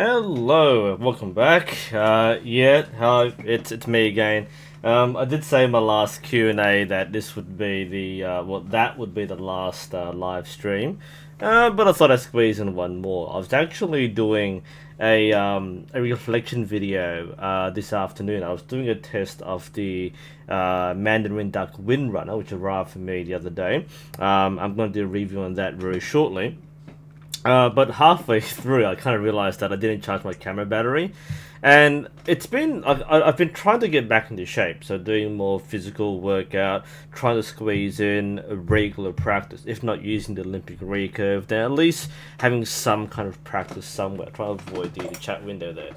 Hello, welcome back. It's me again. I did say in my last Q&A that this would be the that would be the last live stream, but I thought I'd squeeze in one more. I was actually doing a reflection video this afternoon. I was doing a test of the Mandarin Duck Windrunner, which arrived for me the other day. I'm going to do a review on that very shortly. But halfway through, I kind of realized that I didn't charge my camera battery, and I've been trying to get back into shape, so doing more physical workout, trying to squeeze in a regular practice, if not using the Olympic recurve, then at least having some kind of practice somewhere. Try to avoid the chat window there.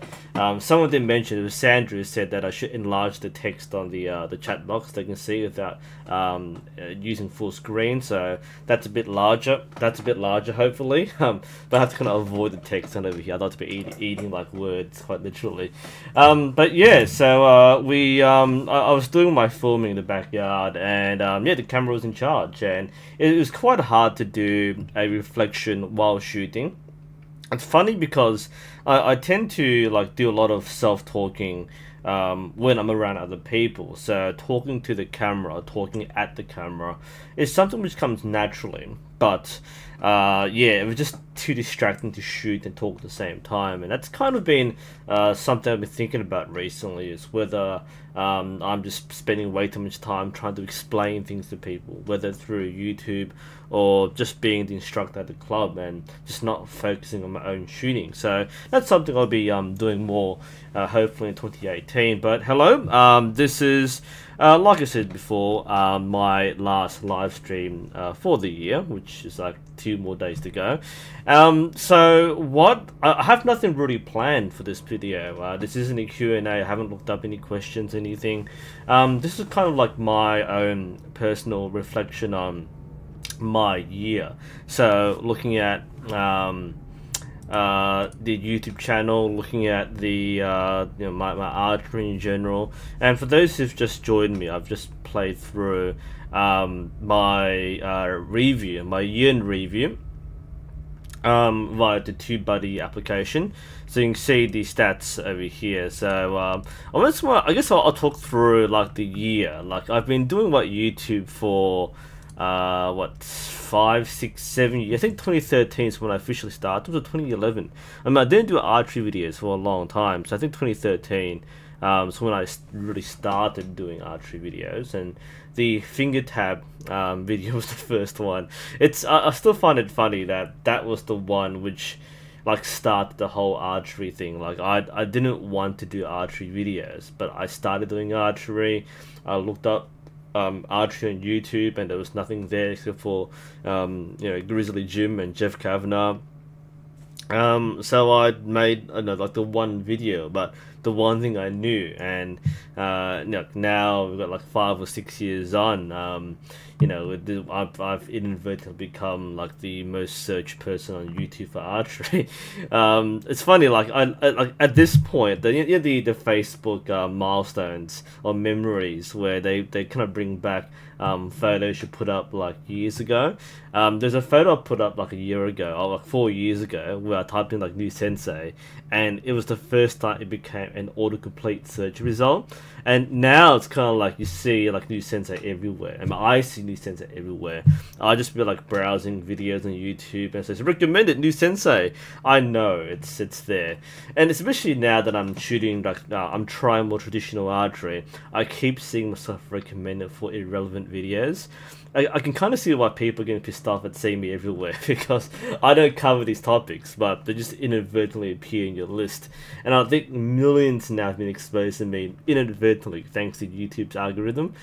Someone did mention, it was Sandra who said that I should enlarge the text on the chat box so they can see without using full screen, so that's a bit larger. Hopefully. But I have to kind of avoid the text over here. I'd like to be eating like words, quite literally. But yeah, so I was doing my filming in the backyard, and yeah, the camera was in charge, and it was quite hard to do a reflection while shooting. It's funny because I tend to like do a lot of self-talking when I'm around other people, so talking to the camera, talking at the camera is something which comes naturally, but yeah, it was just too distracting to shoot and talk at the same time, and that's kind of been something I've been thinking about recently, is whether I'm just spending way too much time trying to explain things to people, whether through YouTube or just being the instructor at the club and just not focusing on my own shooting. So that's something I'll be doing more hopefully in 2018. But hello, this is like I said before, my last live stream for the year, which is like 2 more days to go. So I have nothing really planned for this video. This isn't a Q&A. I haven't looked up any questions, anything. This is kind of like my own personal reflection on my year. So looking at the YouTube channel, looking at the you know, my archery in general, and for those who've just joined me, I've just played through my review, my year-end review via the TubeBuddy application, so you can see the stats over here. So I guess I'll talk through like the year. Like I've been doing YouTube for what, 5, 6, 7 years. I think 2013 is when I officially started. It was 2011. I mean, I didn't do archery videos for a long time, so I think 2013 is when I really started doing archery videos, and the finger tab video was the first one. I still find it funny that that was the one which like started the whole archery thing. Like I didn't want to do archery videos, but I started doing archery. I looked up archery on YouTube, and there was nothing there except for you know, Grizzly Jim and Jeff Kavanagh. So I made like the one video, but the one thing I knew, and now we've got like 5 or 6 years on. You know, I've inadvertently become like the most searched person on YouTube for archery. It's funny, like like at this point, the Facebook milestones or memories where they kind of bring back photos you put up like years ago. There's a photo I put up like a year ago, or like 4 years ago, where I typed in like NUSensei, and it was the first time it became an autocomplete search result. And now it's kind of like you see like NUSensei everywhere. I mean, I see NUSensei everywhere. I just be like browsing videos on YouTube, and it says recommended NUSensei. I know it's there, and especially now that I'm shooting like I'm trying more traditional archery, I keep seeing myself recommended for irrelevant videos. I can kind of see why people are getting pissed off at seeing me everywhere, because I don't cover these topics, but they just inadvertently appear in your list. And I think millions now have been exposed to me inadvertently thanks to YouTube's algorithm.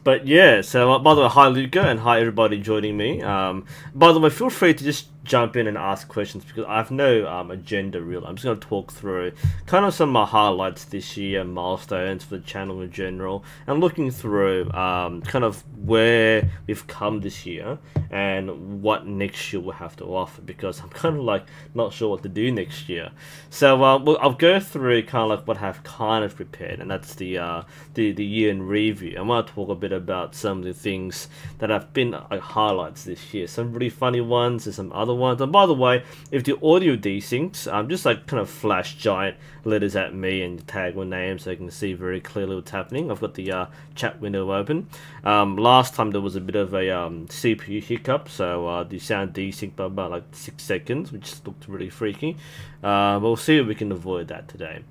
But yeah, so by the way, hi Luca, and hi everybody joining me. By the way, feel free to just jump in and ask questions, because I have no agenda really. I'm just going to talk through kind of some of my highlights this year, milestones for the channel in general, and looking through kind of where we've come this year and what next year we'll have to offer, because I'm kind of like not sure what to do next year. So I'll go through kind of like what I've kind of prepared, and that's the year in review. I want to talk a bit about some of the things that have been like highlights this year, some really funny ones and some other other ones. And by the way, if the audio desyncs, just like kind of flash giant letters at me and tag my name so you can see very clearly what's happening. I've got the chat window open. Last time there was a bit of a CPU hiccup, so the sound desynced by about like 6 seconds, which looked really freaky. We'll see if we can avoid that today.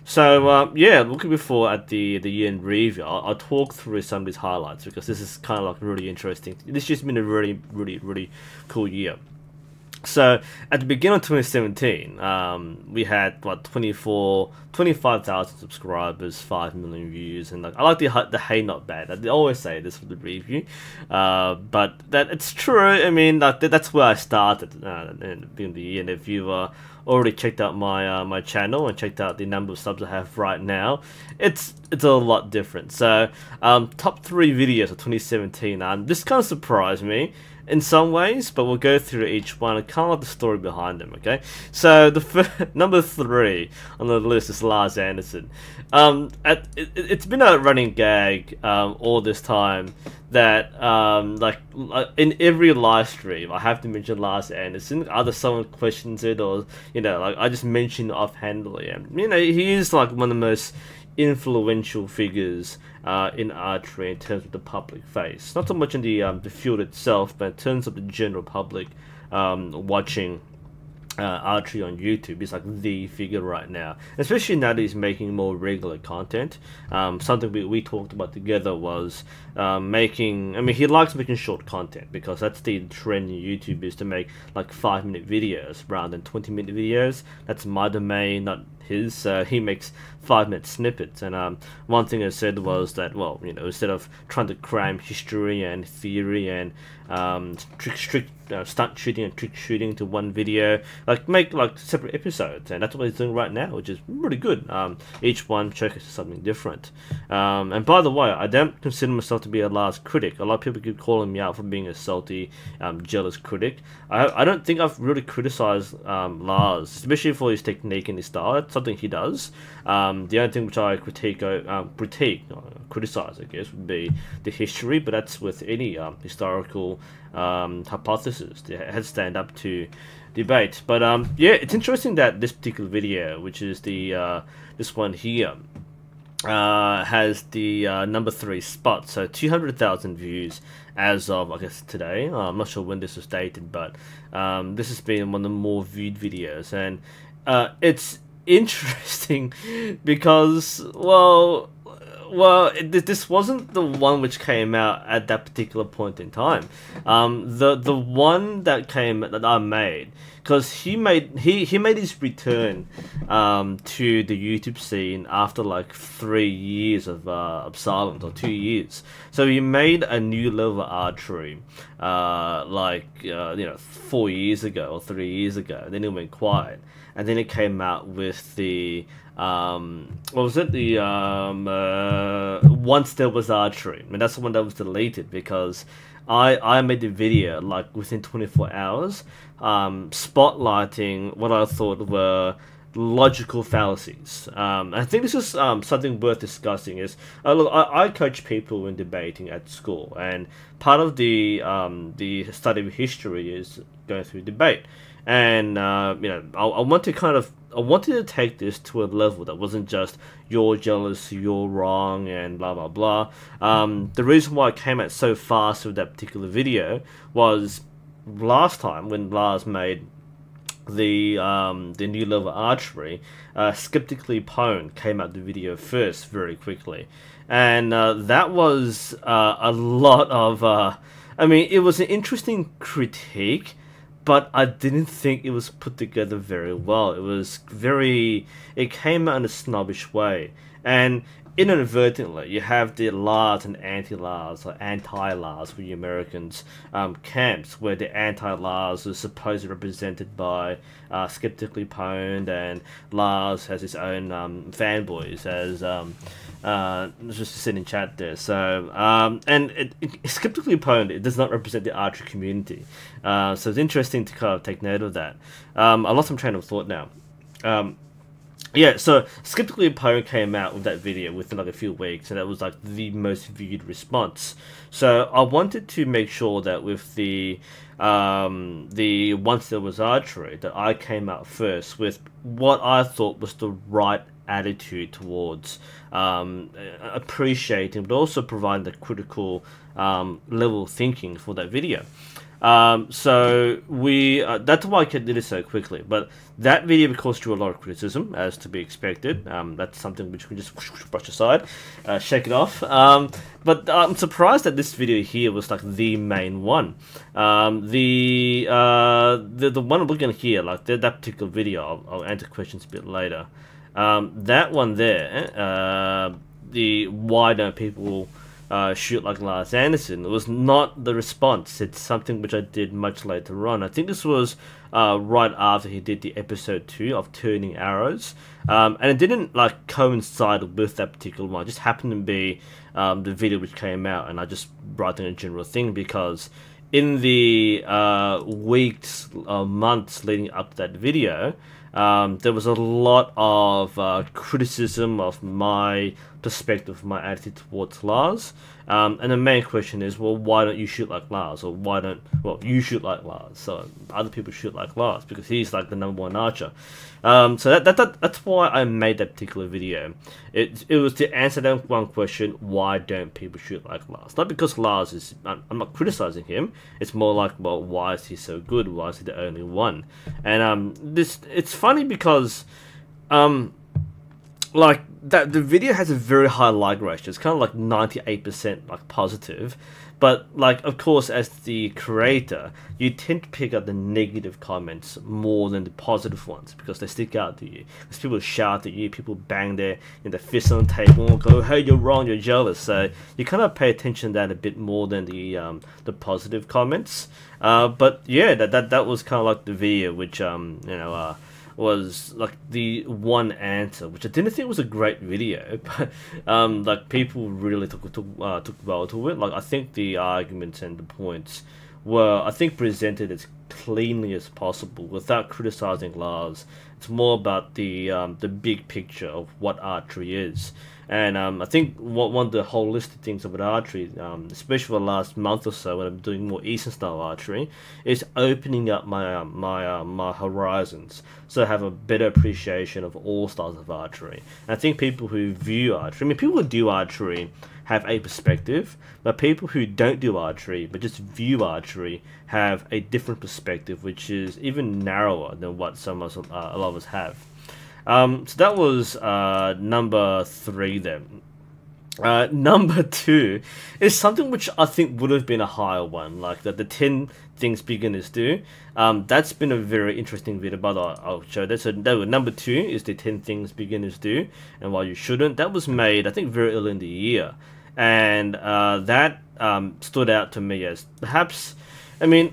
So yeah, looking before at the year-end review, I'll talk through some of these highlights because this is kind of like really interesting. This just been a really cool year. So at the beginning of 2017, we had what 25,000 subscribers, 5 million views, and like I like the hey not bad. I always say this for the review, but that it's true. I mean, like that's where I started in the beginning of the year. And if you already checked out my my channel and checked out the number of subs I have right now, it's a lot different. So top 3 videos of 2017. This kind of surprised me in some ways, but we'll go through each one and kind of like the story behind them, okay? So the number 3 on the list is Lars Anderson. It's been a running gag all this time that like in every live stream I have to mention Lars Anderson. Either someone questions it or, you know, like I just mention offhandedly. And you know, he is like one of the most influential figures in archery in terms of the public face. Not so much in the field itself, but in terms of the general public watching archery on YouTube. He's like the figure right now, especially now that he's making more regular content. Something we talked about together was making, I mean, he likes making short content because that's the trend in YouTube, is to make like 5-minute videos rather than 20-minute videos. That's my domain, not his. He makes 5-minute snippets, and one thing I said was that, well, you know, instead of trying to cram history and theory and stunt shooting and trick shooting into one video, like make like separate episodes, and that's what he's doing right now, which is really good. Each one showcases something different. And by the way, I don't consider myself to be a Lars critic. A lot of people keep calling me out for being a salty, jealous critic. I don't think I've really criticized Lars, especially for his technique and his style. That's something he does. The only thing which I criticize, I guess, would be the history, but that's with any historical hypothesis. They had stand up to debate. But yeah, it's interesting that this particular video, which is the this one here, has the number 3 spot, so 200,000 views as of, I guess, today. I'm not sure when this was dated, but this has been one of the more viewed videos, and it's interesting because, well, this wasn't the one which came out at that particular point in time. The one that I made, because he made his return to the YouTube scene after like 3 years of silence, or 2 years. So he made a new level of archery like you know, 4 years ago or 3 years ago. Then it went quiet, and then it came out with the what was it, the Once There Was Archery. I mean, that's the one that was deleted because I made the video like within 24 hours, spotlighting what I thought were logical fallacies. I think this is something worth discussing. Is look, I coach people in debating at school, and part of the study of history is going through debate. And you know, I wanted to take this to a level that wasn't just you're jealous, you're wrong, and blah blah blah. The reason why I came out so fast with that particular video was last time when Lars made the new level archery, Skeptically Pwned came out the video first very quickly, and that was a lot of I mean, it was an interesting critique, but I didn't think it was put together very well. It came out in a snobbish way, and inadvertently you have the Lars and anti-Lars, or anti-Lars for you Americans, camps, where the anti-Lars is supposedly represented by Skeptically Pwned, and Lars has his own fanboys, as just sit in chat there. So and Skeptically Pwned, it does not represent the archery community, so it's interesting to kind of take note of that. I lost some train of thought now. yeah, so Skeptically Opponent came out with that video within like a few weeks, and that was like the most viewed response. So I wanted to make sure that with the Once There Was Archery, that I came out first with what I thought was the right attitude towards appreciating, but also providing the critical level thinking for that video. So we that's why I did it so quickly. But that video, of course, drew a lot of criticism, as to be expected. That's something which we just brush aside, shake it off. But I'm surprised that this video here was like the main one. The one I'm looking at here, like that particular video, I'll answer questions a bit later. That one there, the why don't people shoot like Lars Anderson, it was not the response. It's something which I did much later on. I think this was right after he did the episode 2 of Turning Arrows, and it didn't like coincide with that particular one. It just happened to be the video which came out, and I just brought in a general thing because in the weeks or months leading up to that video, there was a lot of criticism of my perspective, my attitude towards Lars. And the main question is, well, why don't you shoot like Lars? Or why don't, well, you shoot like Lars, so other people shoot like Lars, because he's like the #1 archer. So that's why I made that particular video. It was to answer that one question, why don't people shoot like Lars? Not because Lars is, I'm not criticizing him, it's more like, well, why is he so good? Why is he the only one? And it's funny because like that the video has a very high like ratio. It's kind of like 98% like positive, but like of course as the creator you tend to pick up the negative comments more than the positive ones because they stick out to you. Because people shout at you, people bang their fists on the table and go, "Hey, you're wrong, you're jealous." So you kind of pay attention to that a bit more than the positive comments. But yeah, that was kind of like the video which was like the one answer, which I didn't think was a great video, but like people really took well to it. Like I think the arguments and the points were, I think, presented as cleanly as possible without criticizing Lars. It's more about the big picture of what archery is. And I think one of the holistic things about archery, especially for the last month or so when I'm doing more Eastern style archery, is opening up my horizons, so I have a better appreciation of all styles of archery. And I think people who view archery, I mean, people who do archery have a perspective, but people who don't do archery but just view archery have a different perspective, which is even narrower than what a lot of us have. So that was number 3 then. Number 2 is something which I think would have been a higher one, like the 10 things beginners do. That's been a very interesting video, but I'll show that. So number 2 is the 10 things beginners do and why you shouldn't. That was made, I think, very early in the year, and that stood out to me as perhaps, I mean,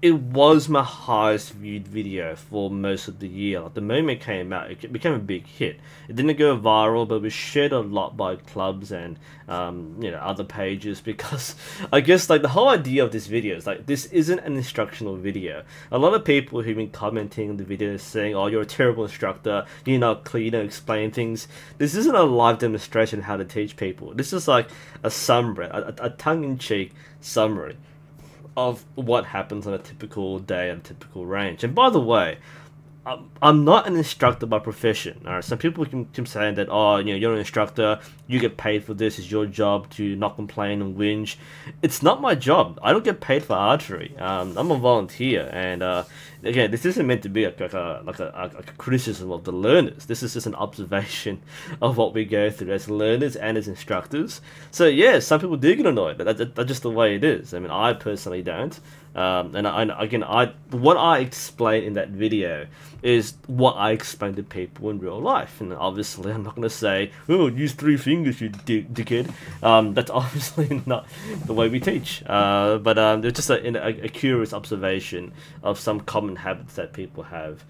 it was my highest viewed video for most of the year. Like the moment it came out, it became a big hit. It didn't go viral, but it was shared a lot by clubs and other pages, because I guess like the whole idea of this video is like, this isn't an instructional video. A lot of people who've been commenting on the video saying, "Oh, you're a terrible instructor, you're not clear, you don't explain things." This isn't a live demonstration of how to teach people. This is like a summary, a tongue-in-cheek summary of what happens on a typical day at a typical range. And by the way, I'm not an instructor by profession. All right, some people keep saying that, "Oh, you're an instructor, you get paid for this, it's your job to not complain and whinge." It's not my job. I don't get paid for archery. I'm a volunteer, and again, this isn't meant to be like a criticism of the learners. This is just an observation of what we go through as learners and as instructors. So yeah, some people do get annoyed. That's just the way it is. I mean, I personally don't. What I explained in that video is what I explain to people in real life, and obviously I'm not going to say, "Oh, use 3 fingers, you dickhead." That's obviously not the way we teach. But it's just a curious observation of some common habits that people have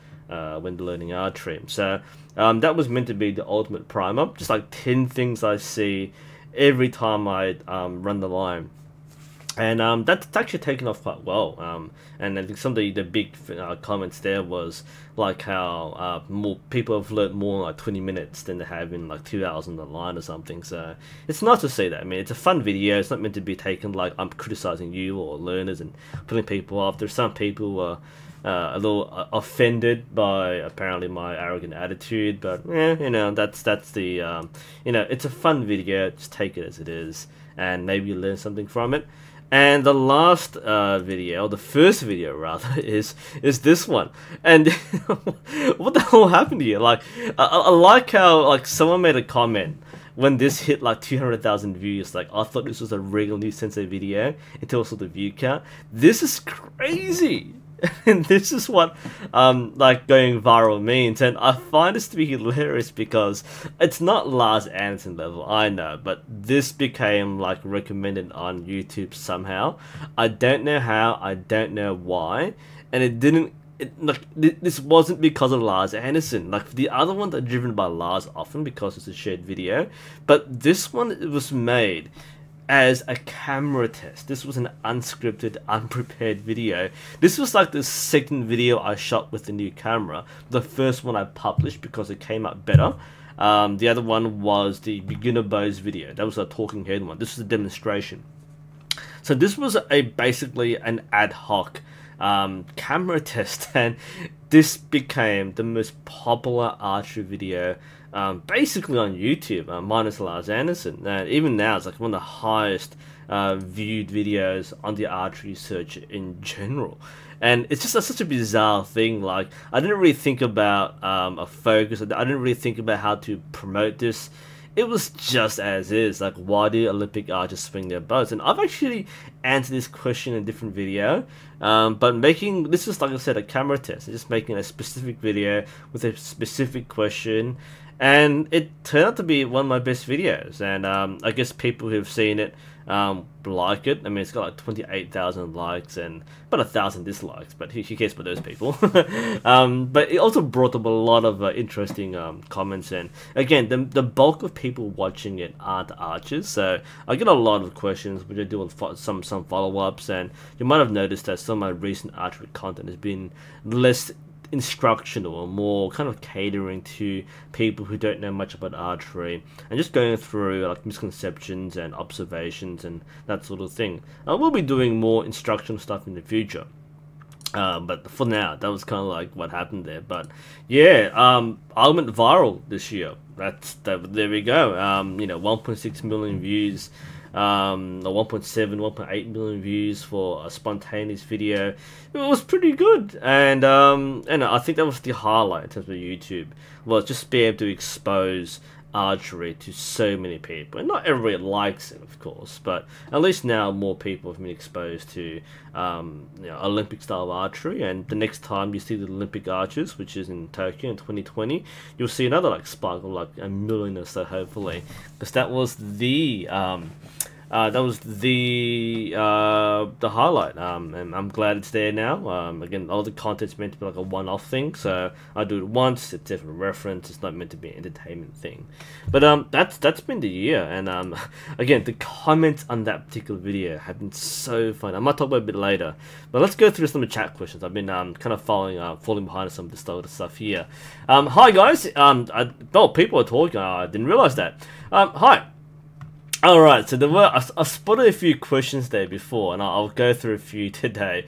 when learning archery. So that was meant to be the ultimate primer, just like 10 things I see every time I run the line. And that's actually taken off quite well. And I think some of the big comments there was like how more people have learned more in like 20 minutes than they have in like 2 hours on the line or something. So it's nice to see that. I mean, it's a fun video. It's not meant to be taken like I'm criticizing you or learners and putting people off. There's some people who are a little offended by apparently my arrogant attitude, but you know, that's the you know, it's a fun video. Just take it as it is, and maybe you learn something from it. And the last video, the first video rather, is this one. And what the hell happened here? Like, I like how like someone made a comment when this hit like 200,000 views. Like, I thought this was a regular NUSensei video until I saw the view count. This is crazy. And this is what like going viral means, and I find this to be hilarious because it's not Lars Anderson level, I know, but this became like recommended on YouTube somehow. I don't know how, I don't know why, and this wasn't because of Lars Anderson. Like the other ones are driven by Lars often because it's a shared video, but this one, it was made as a camera test. This was an unscripted, unprepared video. This was like the second video I shot with the new camera. The first one I published because it came out better. The other one was the beginner bows video. That was a talking head one. This was a demonstration. So this was basically an ad hoc camera test, and this became the most popular archery video basically on YouTube, minus Lars Anderson. And even now, it's like one of the highest viewed videos on the archery search in general. And it's just such a bizarre thing. Like, I didn't really think about a focus. I didn't really think about how to promote this. It was just as is. Like, why do Olympic archers swing their bows? And I've actually answered this question in a different video. But this is, like I said, a camera test. Just making a specific video with a specific question. And it turned out to be one of my best videos. And I guess people who've seen it like it. I mean, it's got like 28,000 likes and about 1,000 dislikes, but who cares about those people? But it also brought up a lot of interesting comments, and again, the bulk of people watching it aren't archers, so I get a lot of questions, which I do with some follow-ups, and you might have noticed that some of my recent archery content has been less instructional or more kind of catering to people who don't know much about archery and just going through like misconceptions and observations and that sort of thing. I will be doing more instructional stuff in the future, but for now that was kind of like what happened there. But yeah, I went viral this year. There we go. You know, 1.6 million views, 1.7, 1.8 million views for a spontaneous video. It was pretty good, and I think that was the highlight in terms of YouTube, was just be able to expose archery to so many people. And not everybody likes it, of course, but at least now more people have been exposed to you know, Olympic style archery. And the next time you see the Olympic archers, which is in Tokyo in 2020, you'll see another like spike of like 1 million or so, hopefully, because that was the highlight, and I'm glad it's there now. Again, all the content's meant to be like a one-off thing, so I do it once. It's there for reference. It's not meant to be an entertainment thing. But that's been the year, and again, the comments on that particular video have been so fun. I might talk about it a bit later, but let's go through some of the chat questions. I've been kind of falling behind some of the stuff here. Hi guys. People are talking. I didn't realize that. Hi. Alright, so I spotted a few questions there before, and I'll go through a few today.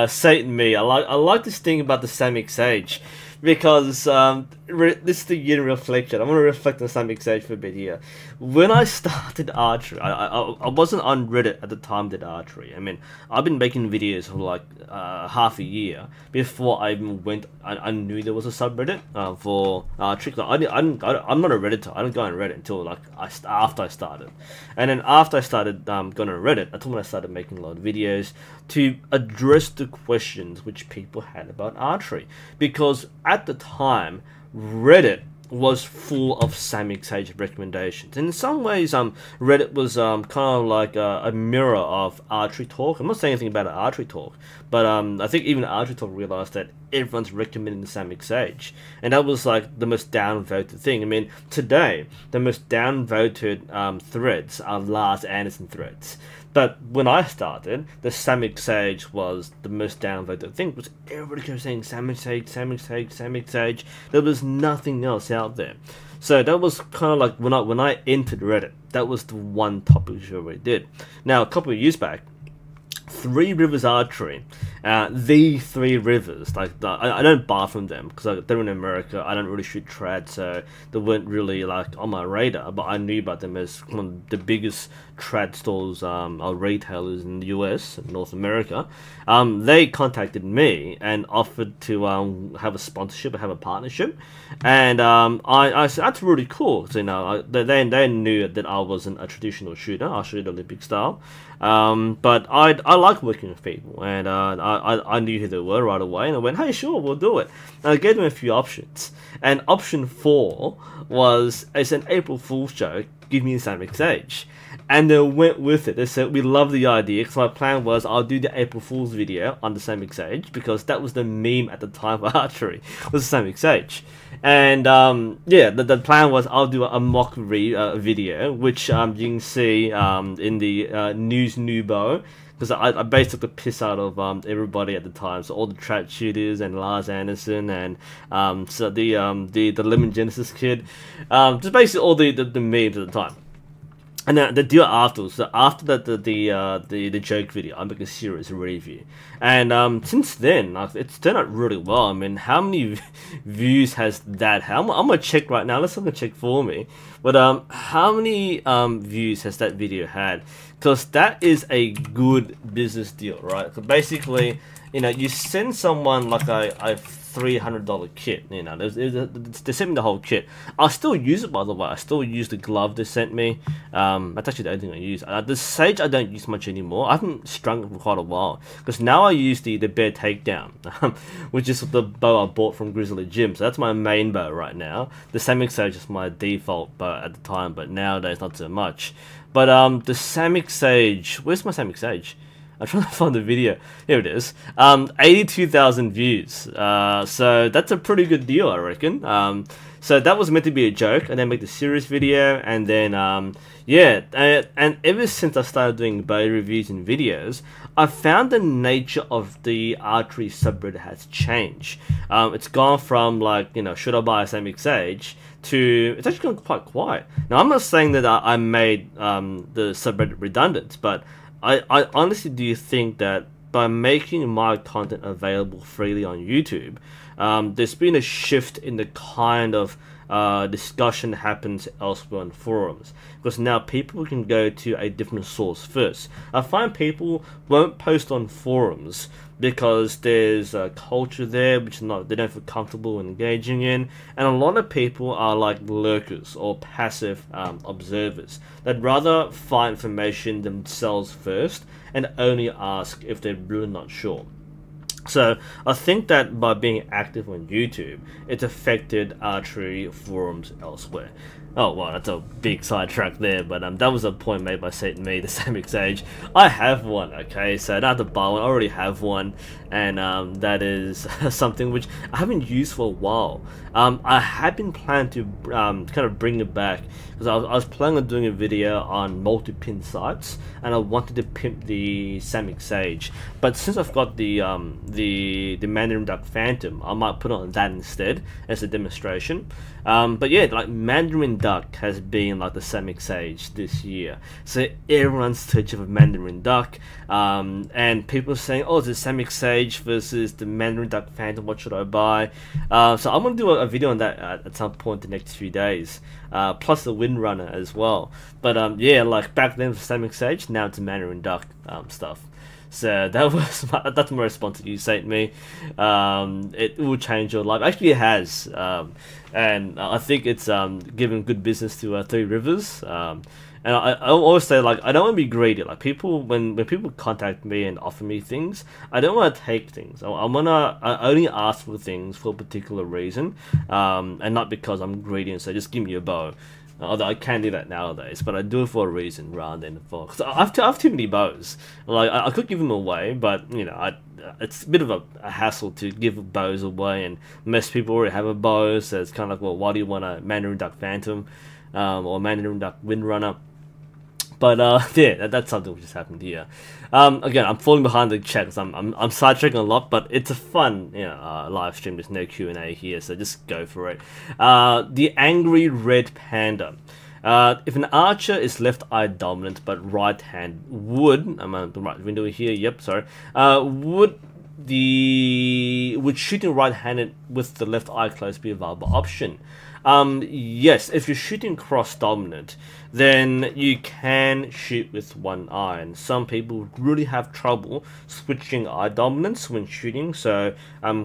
Satan me, I like this thing about the Samic Sage, because this is the year in reflection. I want to reflect on Samic Sage for a bit here. When I started archery, I wasn't on Reddit at the time that archery. I mean, I've been making videos for like half a year before I even went. I knew there was a subreddit for archery. I'm not a Redditor. I don't go on Reddit until like after I started. And then after I started going on Reddit, that's when I started making a lot of videos to address the questions which people had about archery. Because at the time, Reddit was full of Samick Sage recommendations. And in some ways, Reddit was kind of like a mirror of Archery Talk. I'm not saying anything about Archery Talk, but I think even Archery Talk realized that everyone's recommending the Samick Sage, and that was like the most downvoted thing. I mean, today the most downvoted threads are Lars Anderson threads. But when I started, the Samick Sage was the most downvoted thing, because everybody kept saying Samick Sage, Samick Sage, Samick Sage. There was nothing else out there. So that was kind of like when I entered Reddit, that was the one topic we already did. Now, a couple of years back, Three Rivers Archery, the Three Rivers, like I don't buy from them because they're in America. I don't really shoot trad, so they weren't really like on my radar. But I knew about them as one of the biggest trad stores or retailers in the US and North America. They contacted me and offered to have a sponsorship, have a partnership, and I said that's really cool. So, you know, they knew that I wasn't a traditional shooter. I shoot Olympic style. But I like working with people, and I knew who they were right away, and I went, hey, sure, we'll do it. And I gave them a few options, and option 4 was, it's an April Fool's joke, give me a Samick Sage. And they went with it. They said, we love the idea, because my plan was I'll do the April Fool's video on the Samick Sage, because that was the meme at the time for Archery, was the Samick Sage. And yeah, the plan was I'll do a mock video, which you can see in the News Nubo, because I basically took the piss out of everybody at the time, so all the trad shooters and Lars Anderson and so the Lemon Genesis kid, just basically all the memes at the time. And then the deal afterwards, so after the joke video, I make a serious review, and since then it's turned out really well. I mean, how many views has that had? I'm gonna check right now. Let's someone check for me. But how many views has that video had? Because that is a good business deal, right? So basically, you know, you send someone like a $300 kit, you know, they sent me the whole kit. I still use it, by the way. I still use the glove they sent me. That's actually the only thing I use. The Sage I don't use much anymore. I haven't strung it for quite a while, because now I use the Bear Takedown, which is the bow I bought from Grizzly Gym. So that's my main bow right now. The Samick Sage is my default bow at the time, but nowadays not so much. But the Samick Sage, where's my Samick Sage? I'm trying to find the video. Here it is. 82,000 views. So that's a pretty good deal, I reckon. So that was meant to be a joke, and then make the serious video, and then yeah. And ever since I started doing bow reviews and videos, I found the nature of the archery subreddit has changed. It's gone from like, you know, should I buy a Samick Sage, to it's actually gone quite quiet. Now I'm not saying that I made the subreddit redundant, but I honestly do think that by making my content available freely on YouTube, there's been a shift in the kind of discussion that happens elsewhere on forums, because now people can go to a different source first. I find people won't post on forums because there's a culture there which they don't feel comfortable engaging in, and a lot of people are like lurkers or passive observers. They'd rather find information themselves first and only ask if they're really not sure. So I think that by being active on YouTube, it's affected archery forums elsewhere. Oh, well, that's a big sidetrack there, but that was a point made by Satan Me, the Samick Sage. I have one, okay, so I don't have to buy one, I already have one, and that is something which I haven't used for a while. I had been planning to kind of bring it back, because I was planning on doing a video on multi-pin sights, and I wanted to pimp the Samick Sage, but since I've got the Mandarin Duck Phantom, I might put on that instead as a demonstration. But yeah, like Mandarin Duck has been like the Samick Sage this year, so everyone's searching for Mandarin Duck, and people are saying, oh, it's a Samick Sage versus the Mandarin Duck Phantom, what should I buy? So I'm going to do a video on that at some point in the next few days, plus the Windrunner as well. But yeah, like back then for Samick Sage, now it's Mandarin Duck stuff. So that was that's my response to you, Saint Me. It will change your life. Actually, it has, and I think it's given good business to Three Rivers. And I always say, like, I don't want to be greedy. Like, people, when people contact me and offer me things, I don't want to take things. I only ask for things for a particular reason, and not because I'm greedy and say, just give me a bow. Although I can do that nowadays, but I do it for a reason rather than for. Cause I have too many bows. Like, I could give them away, but you know, it's a bit of a hassle to give bows away, and most people already have a bow, so it's kind of like, well, why do you want a Mandarin Duck Phantom, or Mandarin Duck Windrunner? But yeah, that's something which just happened here. Again, I'm falling behind the chat because I'm sidetracking a lot, but it's a fun, you know, live stream. There's no Q&A here, so just go for it. The Angry Red Panda. If an archer is left eye dominant but right hand would, I'm on the right window here. Yep, sorry. Would shooting right-handed with the left eye closed be a viable option? Yes, if you're shooting cross-dominant, then you can shoot with one eye, and some people really have trouble switching eye dominance when shooting, so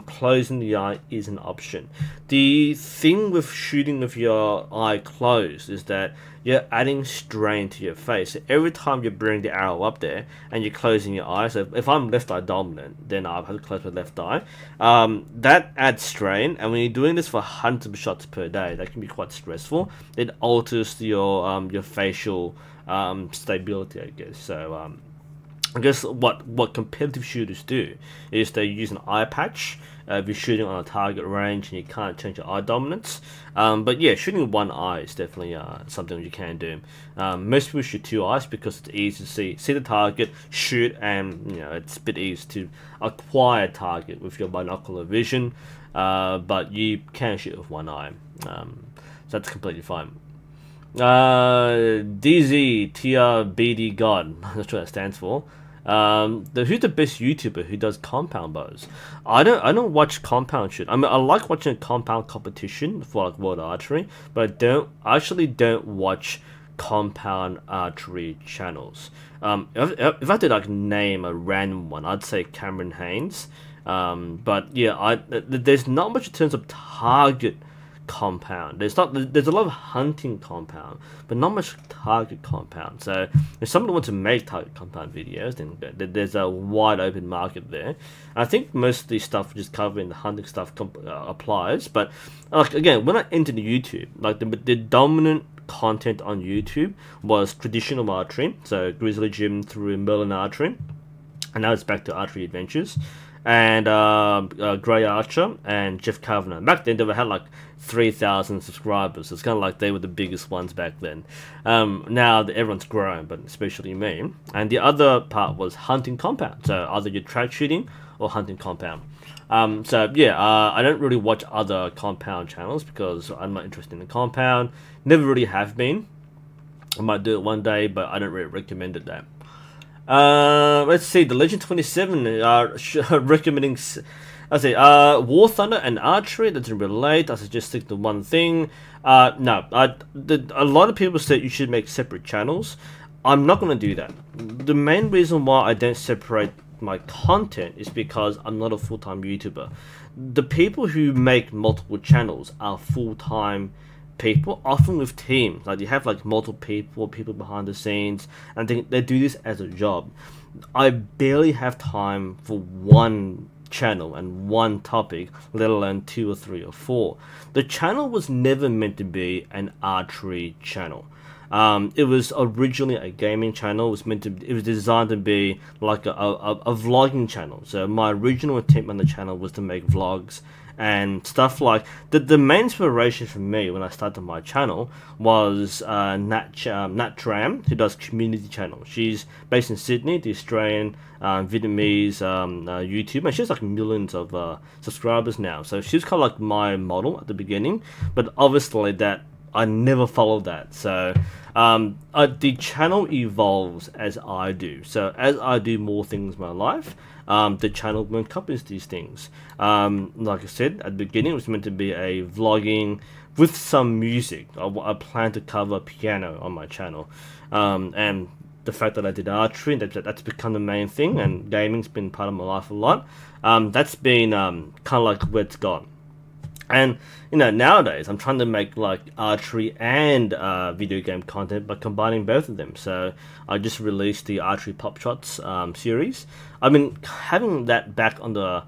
closing the eye is an option. The thing with shooting with your eye closed is that you're adding strain to your face. Every time you bring the arrow up there and you're closing your eye, so if I'm left eye dominant, then I have to close my left eye. That adds strain, and when you're doing this for hundreds of shots per day, that can be quite stressful. It alters your facial stability, I guess. So I guess what competitive shooters do is they use an eye patch if you're shooting on a target range and you can't change your eye dominance. But yeah, shooting with one eye is definitely something you can do. Most people shoot two eyes because it's easy to see the target, shoot, and you know, it's a bit easy to acquire target with your binocular vision. But you can shoot with one eye, so that's completely fine. DZ TRBD God, I'm not sure what that stands for. Who's the best YouTuber who does compound bows? I don't watch compound shoot. I mean, I like watching a compound competition for like World Archery, but I actually don't watch compound archery channels. If I had to like name a random one, I'd say Cameron Haynes. But yeah, there's not much in terms of target compound. There's a lot of hunting compound, but not much target compound. So if someone wants to make target compound videos, then there's a wide open market there. I think most of the stuff just covering the hunting stuff applies. But like again, when I entered YouTube, like the dominant content on YouTube was traditional archery, so Grizzly Jim through Merlin Archery, and now it's back to Archery Adventures. And Grey Archer and Jeff Kavanagh. Back then, they had like 3,000 subscribers. It's kind of like they were the biggest ones back then. Now everyone's grown, but especially me. And the other part was hunting compound. So either you're track shooting or hunting compound. So yeah, I don't really watch other compound channels because I'm not interested in the compound. Never really have been. I might do it one day, but I don't really recommend it that. Let's see, the Legend 27 are recommending, I say, War Thunder and Archery. That doesn't relate. I suggest stick to one thing. No, a lot of people say you should make separate channels. I'm not going to do that. The main reason why I don't separate my content is because I'm not a full-time YouTuber. The people who make multiple channels are full-time people, often with teams. Like you have like multiple people behind the scenes, and they do this as a job. I barely have time for one channel and one topic, let alone 2 or 3 or 4. The channel was never meant to be an archery channel. It was originally a gaming channel. It was designed to be like a vlogging channel. So my original intent on the channel was to make vlogs and stuff like the main inspiration for me when I started my channel was Nat Tram, who does community channel. She's based in Sydney, the Australian Vietnamese YouTuber, and she has like millions of subscribers now. So she's kind of like my model at the beginning, but obviously that I never followed that. So the channel evolves as I do. So as I do more things in my life, the channel encompasses these things. Like I said at the beginning, it was meant to be a vlogging with some music. I plan to cover piano on my channel, and the fact that I did archery, that's become the main thing, and gaming's been part of my life a lot. That's been kind of like where it's gone. And nowadays I'm trying to make like archery and video game content by combining both of them. So I just released the Archery Pop Shots series. I've been having that back on the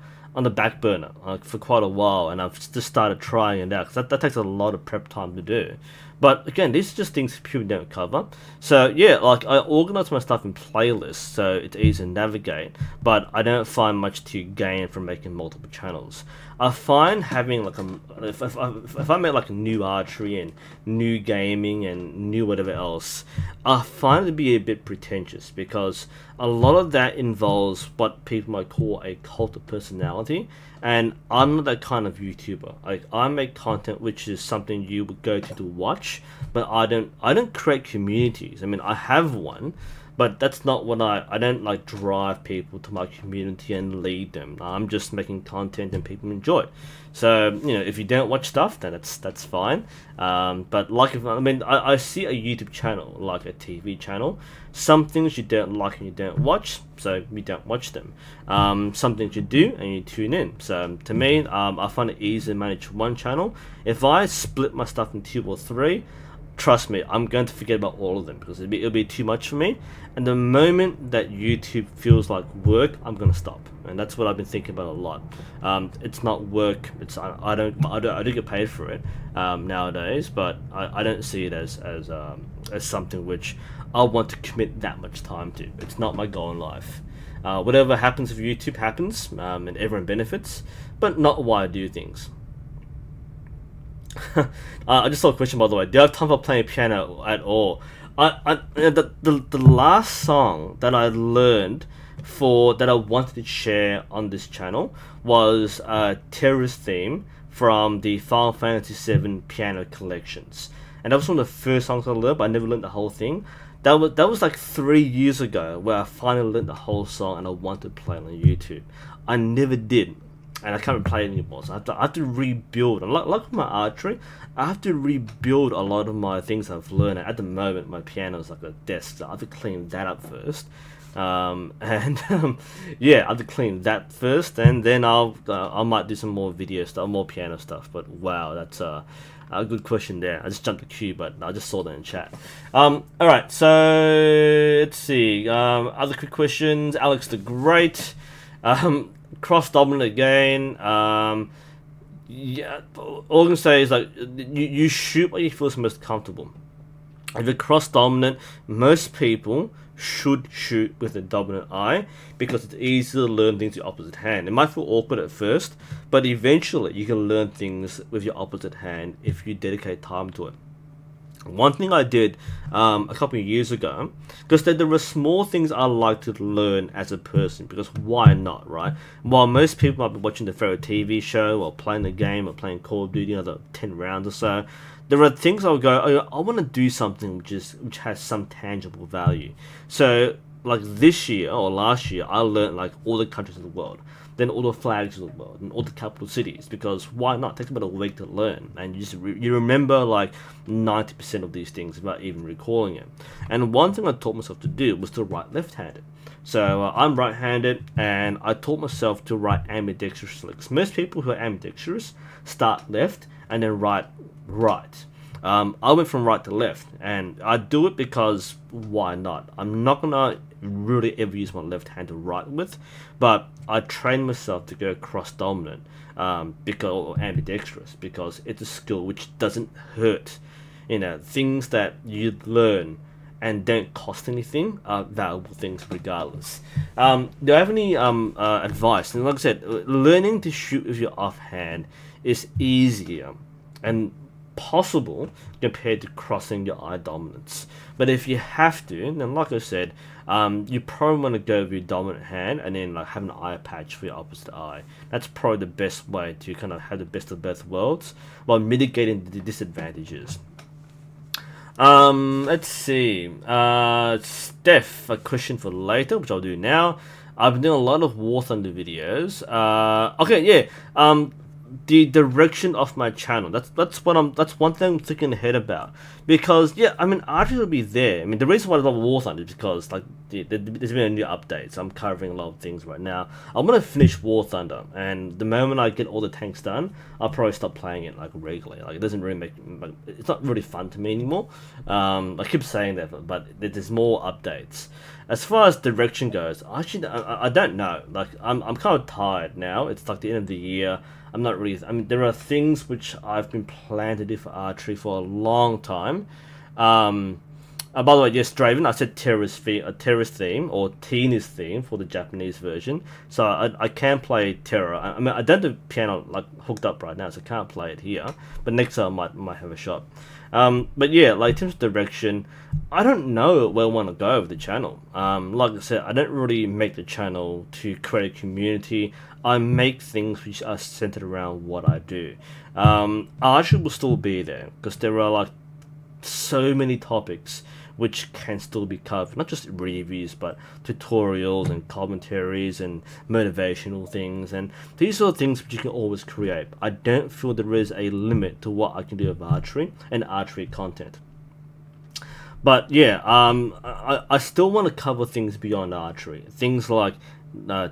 back burner for quite a while, and I've just started trying it out because that takes a lot of prep time to do. But again, these are just things people don't cover. So yeah, like I organize my stuff in playlists so it's easy to navigate, but I don't find much to gain from making multiple channels. I find having like if I make like a new archery and new gaming and new whatever else, I find it to be a bit pretentious because a lot of that involves what people might call a cult of personality, and I'm not that kind of YouTuber. Like I make content which is something you would go to watch, but I don't create communities. I mean, I have one, but that's not what I don't like drive people to my community and lead them. I'm just making content and people enjoy it. So if you don't watch stuff, then that's fine. But like I see a YouTube channel like a TV channel. Some things you don't like and you don't watch, so you don't watch them. Some things you do and you tune in. So to me, I find it easy to manage one channel. If I split my stuff in 2 or 3, trust me, I'm going to forget about all of them because it'll be too much for me. And the moment that YouTube feels like work, I'm going to stop. And that's what I've been thinking about a lot. It's not work. I do get paid for it nowadays, but I don't see it as something which I want to commit that much time to. It's not my goal in life. Whatever happens with YouTube happens, and everyone benefits, but not why I do things. I just saw a question, by the way. Do you have time for playing piano at all? The last song that I learned that I wanted to share on this channel was Terrorist Theme from the Final Fantasy VII piano collections, and that was one of the first songs I learned, but I never learned the whole thing. That was like 3 years ago where I finally learned the whole song and I wanted to play it on YouTube. I never did. And I can't play it anymore, so I have to rebuild. And like with my archery, I have to rebuild a lot of my things I've learned. At the moment, my piano is like a desk, so I have to clean that up first. Yeah, I have to clean that first, and then I might do some more video stuff, more piano stuff. But wow, that's a good question there. I just jumped the queue, but I just saw that in chat. Alright, so let's see. Other quick questions. Alex the Great. Cross dominant again. Yeah, all I'm gonna say is like you shoot what you feel is most comfortable. If you're cross dominant, most people should shoot with the dominant eye because it's easier to learn things with your opposite hand. It might feel awkward at first, but eventually you can learn things with your opposite hand if you dedicate time to it. One thing I did a couple of years ago, because there were small things I like to learn as a person, because why not, right? While most people might be watching their favorite TV show or playing the game or playing Call of Duty another 10 rounds or so, there are things I'll go, oh, I want to do something which has some tangible value. So like this year or last year, I learned like all the countries of the world, then all the flags of the world, and all the capital cities, because why not? It takes about a week to learn, and you remember like 90% of these things without even recalling it. And one thing I taught myself to do was to write left-handed. So I'm right-handed, and I taught myself to write ambidextrously. Because most people who are ambidextrous start left and then write right. I went from right to left, and I do it because why not? I'm not gonna really ever use my left hand to write with, but I train myself to go cross dominant or ambidextrous because it's a skill which doesn't hurt. Things that you learn and don't cost anything are valuable things regardless. Do I have any advice? And like I said, learning to shoot with your offhand is easier and possible compared to crossing your eye dominance. But if you have to, then like I said, you probably want to go with your dominant hand and then like have an eye patch for your opposite eye. That's probably the best way to kind of have the best of both worlds while mitigating the disadvantages. Let's see. Steph, a question for later, which I'll do now. I've been doing a lot of War Thunder videos. Okay, yeah. the direction of my channel. That's one thing I'm thinking ahead about, because yeah, I mean, Archery will be there. I mean, the reason why I love War Thunder is because like there's been a new update, so I'm covering a lot of things right now. I'm gonna finish War Thunder, and the moment I get all the tanks done, I'll probably stop playing it like regularly. Like, it doesn't really make, like, it's not really fun to me anymore. I keep saying that, but there's more updates. As far as direction goes, actually, I don't know. Like, I'm kind of tired now. It's like the end of the year. I'm not really. I mean, there are things which I've been planning to do for Archery for a long time. By the way, yes, Draven, I said terrorist theme or teenage theme for the Japanese version. So I can play Terror. I mean, I don't have the piano like hooked up right now, so I can't play it here. But next time I might have a shot. But yeah, like in terms of direction, I don't know where I want to go with the channel. Like I said, I don't really make the channel to create a community. I make things which are centered around what I do. Archery will still be there because there are like so many topics which can still be covered, not just reviews, but tutorials and commentaries and motivational things, and these are things which you can always create. I don't feel there is a limit to what I can do with Archery and Archery content. But yeah, I still want to cover things beyond Archery, things like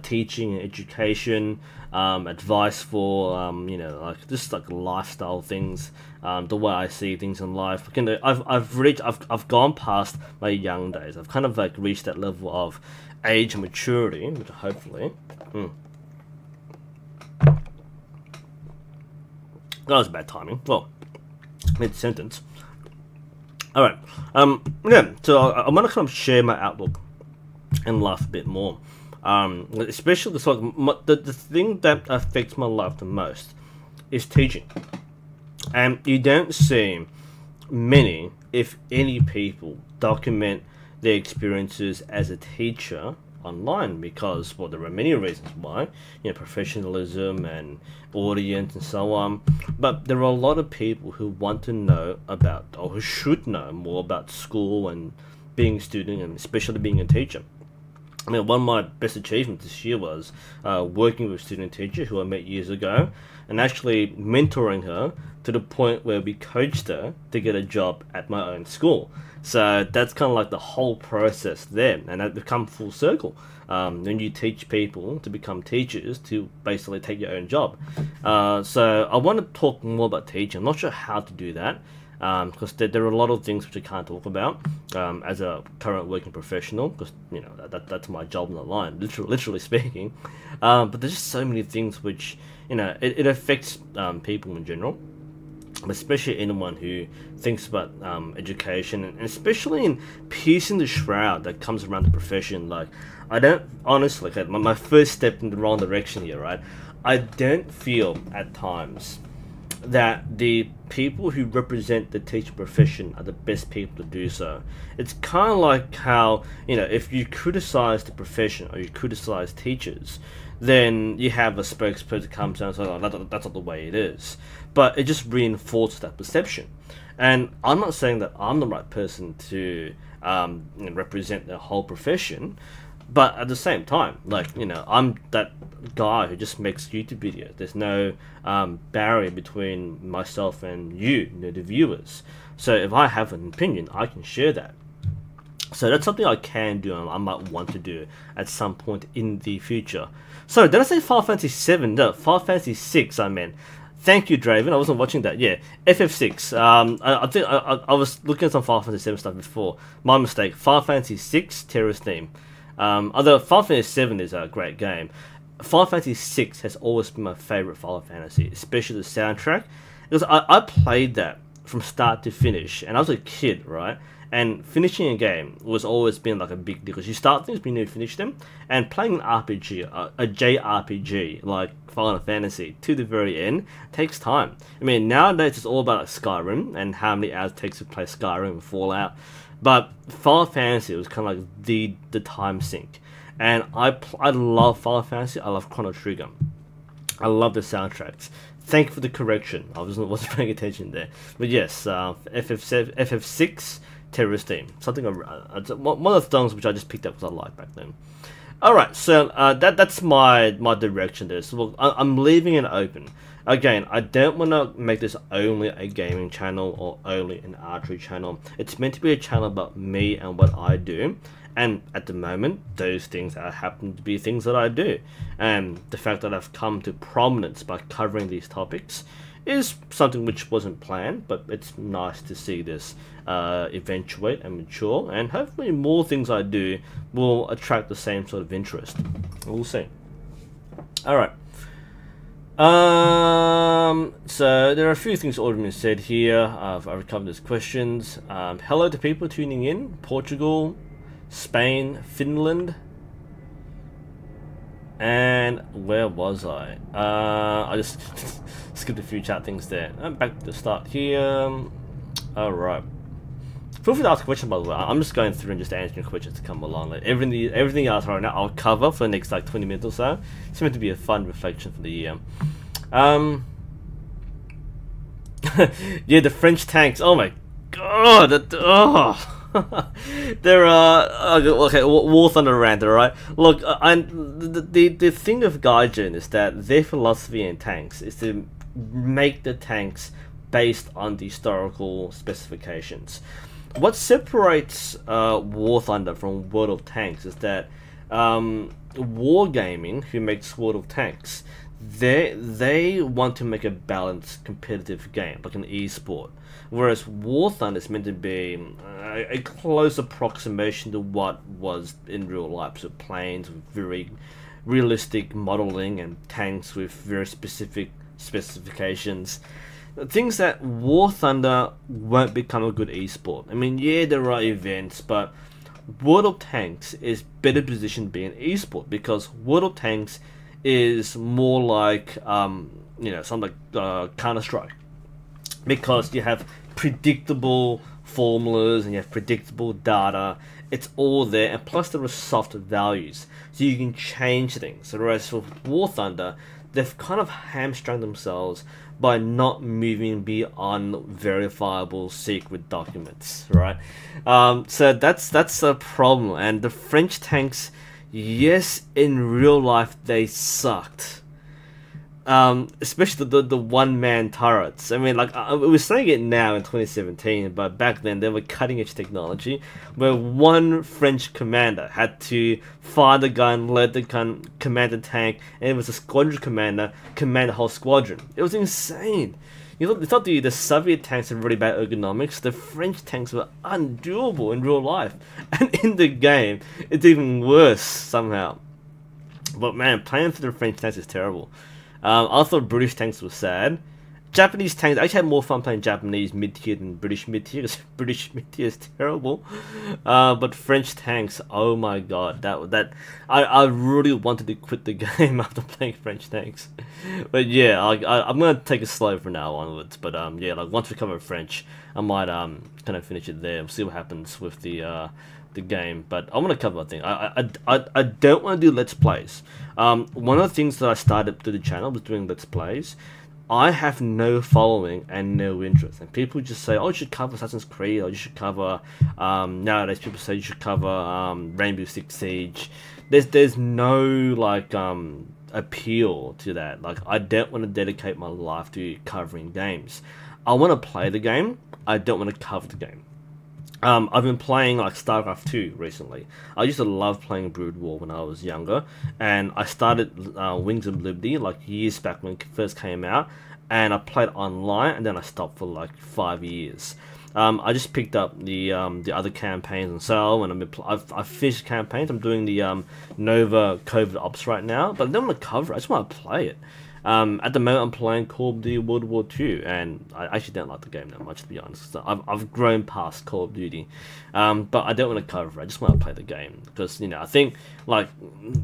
teaching and education, advice for you know, like just like lifestyle things, the way I see things in life. You know, I've gone past my young days. I've kind of like reached that level of age and maturity, which hopefully. That was bad timing. Well, mid sentence. All right. Yeah. So I'm gonna kind of share my outlook and life a bit more. Especially the thing that affects my life the most is teaching, and you don't see many, if any, people document their experiences as a teacher online, because, well, there are many reasons why, you know, professionalism and audience and so on, but there are a lot of people who want to know about, or who should know more about school and being a student, and especially being a teacher. I mean, one of my best achievements this year was working with a student teacher who I met years ago, and actually mentoring her to the point where we coached her to get a job at my own school. So that's kind of like the whole process there, and that become full circle. When you teach people to become teachers to basically take your own job. So I want to talk more about teaching. I'm not sure how to do that, because there are a lot of things which I can't talk about as a current working professional, because, you know, that's my job on the line, literally speaking. But there's just so many things which, you know, it affects people in general, especially anyone who thinks about education, and especially in piercing the shroud that comes around the profession. Like, I don't, honestly, okay, my first step in the wrong direction here, right? I don't feel at times that the people who represent the teaching profession are the best people to do so. It's kind of like how, you know, if you criticize the profession or you criticize teachers, then you have a spokesperson comes down and says, oh, that's not the way it is. But it just reinforces that perception. And I'm not saying that I'm the right person to you know, represent the whole profession, but at the same time, like, you know, I'm that guy who just makes YouTube videos. There's no barrier between myself and you know, the viewers. So if I have an opinion, I can share that. So that's something I can do, and I might want to do at some point in the future. So did I say Final Fantasy 7? No, Final Fantasy 6 I meant. Thank you, Draven. I wasn't watching that. Yeah, FF6. I think I was looking at some Final Fantasy 7 stuff before. My mistake. Final Fantasy 6 terrorist theme. Although Final Fantasy 7 is a great game, Final Fantasy 6 has always been my favorite Final Fantasy, especially the soundtrack. Because I played that from start to finish, and I was a kid, right? And finishing a game was always been like a big deal, because you start things but you need to finish them. And playing an RPG, a JRPG like Final Fantasy to the very end takes time. I mean, nowadays it's all about like Skyrim and how many hours it takes to play Skyrim and Fallout. But Final Fantasy was kind of like the time sink. And I love Final Fantasy. I love Chrono Trigger. I love the soundtracks. Thank you for the correction. I wasn't paying attention there. But yes, FF6 terrorist theme. Something one of the songs which I just picked up because I liked back then. All right, so that's my direction there. So look, I'm leaving it open. Again, I don't want to make this only a gaming channel or only an archery channel. It's meant to be a channel about me and what I do. And at the moment, those things happen to be things that I do. And the fact that I've come to prominence by covering these topics is something which wasn't planned, but it's nice to see this eventuate and mature. And hopefully more things I do will attract the same sort of interest. We'll see. Alright. So there are a few things already been said here. I've covered these questions. Hello to people tuning in. Portugal, Spain, Finland, and where was I? I just skipped a few chat things there. I'm back to the start here. Alright. Feel free to ask a question, by the way. I'm just going through and just answering questions to come along. Like everything else right now I'll cover for the next like 20 minutes or so. It's meant to be a fun reflection for the year. Yeah, the French tanks. Oh my god. There are okay. War Thunder rant, alright. Look, the thing of Gaijin is that their philosophy in tanks is to make the tanks based on the historical specifications. What separates War Thunder from World of Tanks is that Wargaming, who makes World of Tanks, they want to make a balanced competitive game, like an esport. Whereas War Thunder is meant to be a close approximation to what was in real life. So planes with very realistic modeling and tanks with very specific specifications. Things that War Thunder won't become a good esport. I mean, yeah, there are events, but World of Tanks is better positioned to be an esport because World of Tanks is more like, you know, something like Counter-Strike. Because you have predictable formulas and you have predictable data. It's all there, and plus there are soft values. So you can change things. Whereas for War Thunder, they've kind of hamstrung themselves by not moving beyond verifiable secret documents, right? So that's a problem. And the French tanks, yes, in real life they sucked. Especially the one-man turrets. I mean, like, we're saying it now in 2017, but back then they were cutting-edge technology, where one French commander had to fire the gun, let the gun command the tank, and it was a squadron commander command the whole squadron. It was insane. You thought the Soviet tanks had really bad ergonomics. The French tanks were undoable in real life, and in the game, it's even worse somehow. But man, playing through the French tanks is terrible. I thought British tanks were sad. Japanese tanks, I actually had more fun playing Japanese mid-tier than British mid-tier, because British mid-tier is terrible. But French tanks, oh my god, I really wanted to quit the game after playing French tanks. But yeah, I'm gonna take it slow from now onwards. But yeah, like once we cover French, I might kind of finish it there. We'll see what happens with the game. But I want to cover a thing. I don't want to do Let's Plays. One of the things that I started to the channel was doing Let's Plays. I have no following and no interest, and people just say, oh, you should cover Assassin's Creed, or you should cover, nowadays people say you should cover Rainbow Six Siege. There's no, like, appeal to that. Like, I don't want to dedicate my life to covering games. I want to play the game, I don't want to cover the game. I've been playing like StarCraft 2 recently. I used to love playing Brood War when I was younger, and I started Wings of Liberty like years back when it first came out, and I played online, and then I stopped for like 5 years. I just picked up the other campaigns and so on, and I've finished campaigns. I'm doing the Nova COVID Ops right now, but I don't want to cover it. I just want to play it. At the moment, I'm playing Call of Duty World War II, and I actually don't like the game that much, to be honest. So I've grown past Call of Duty, but I don't want to cover it. I just want to play the game because, you know, I think like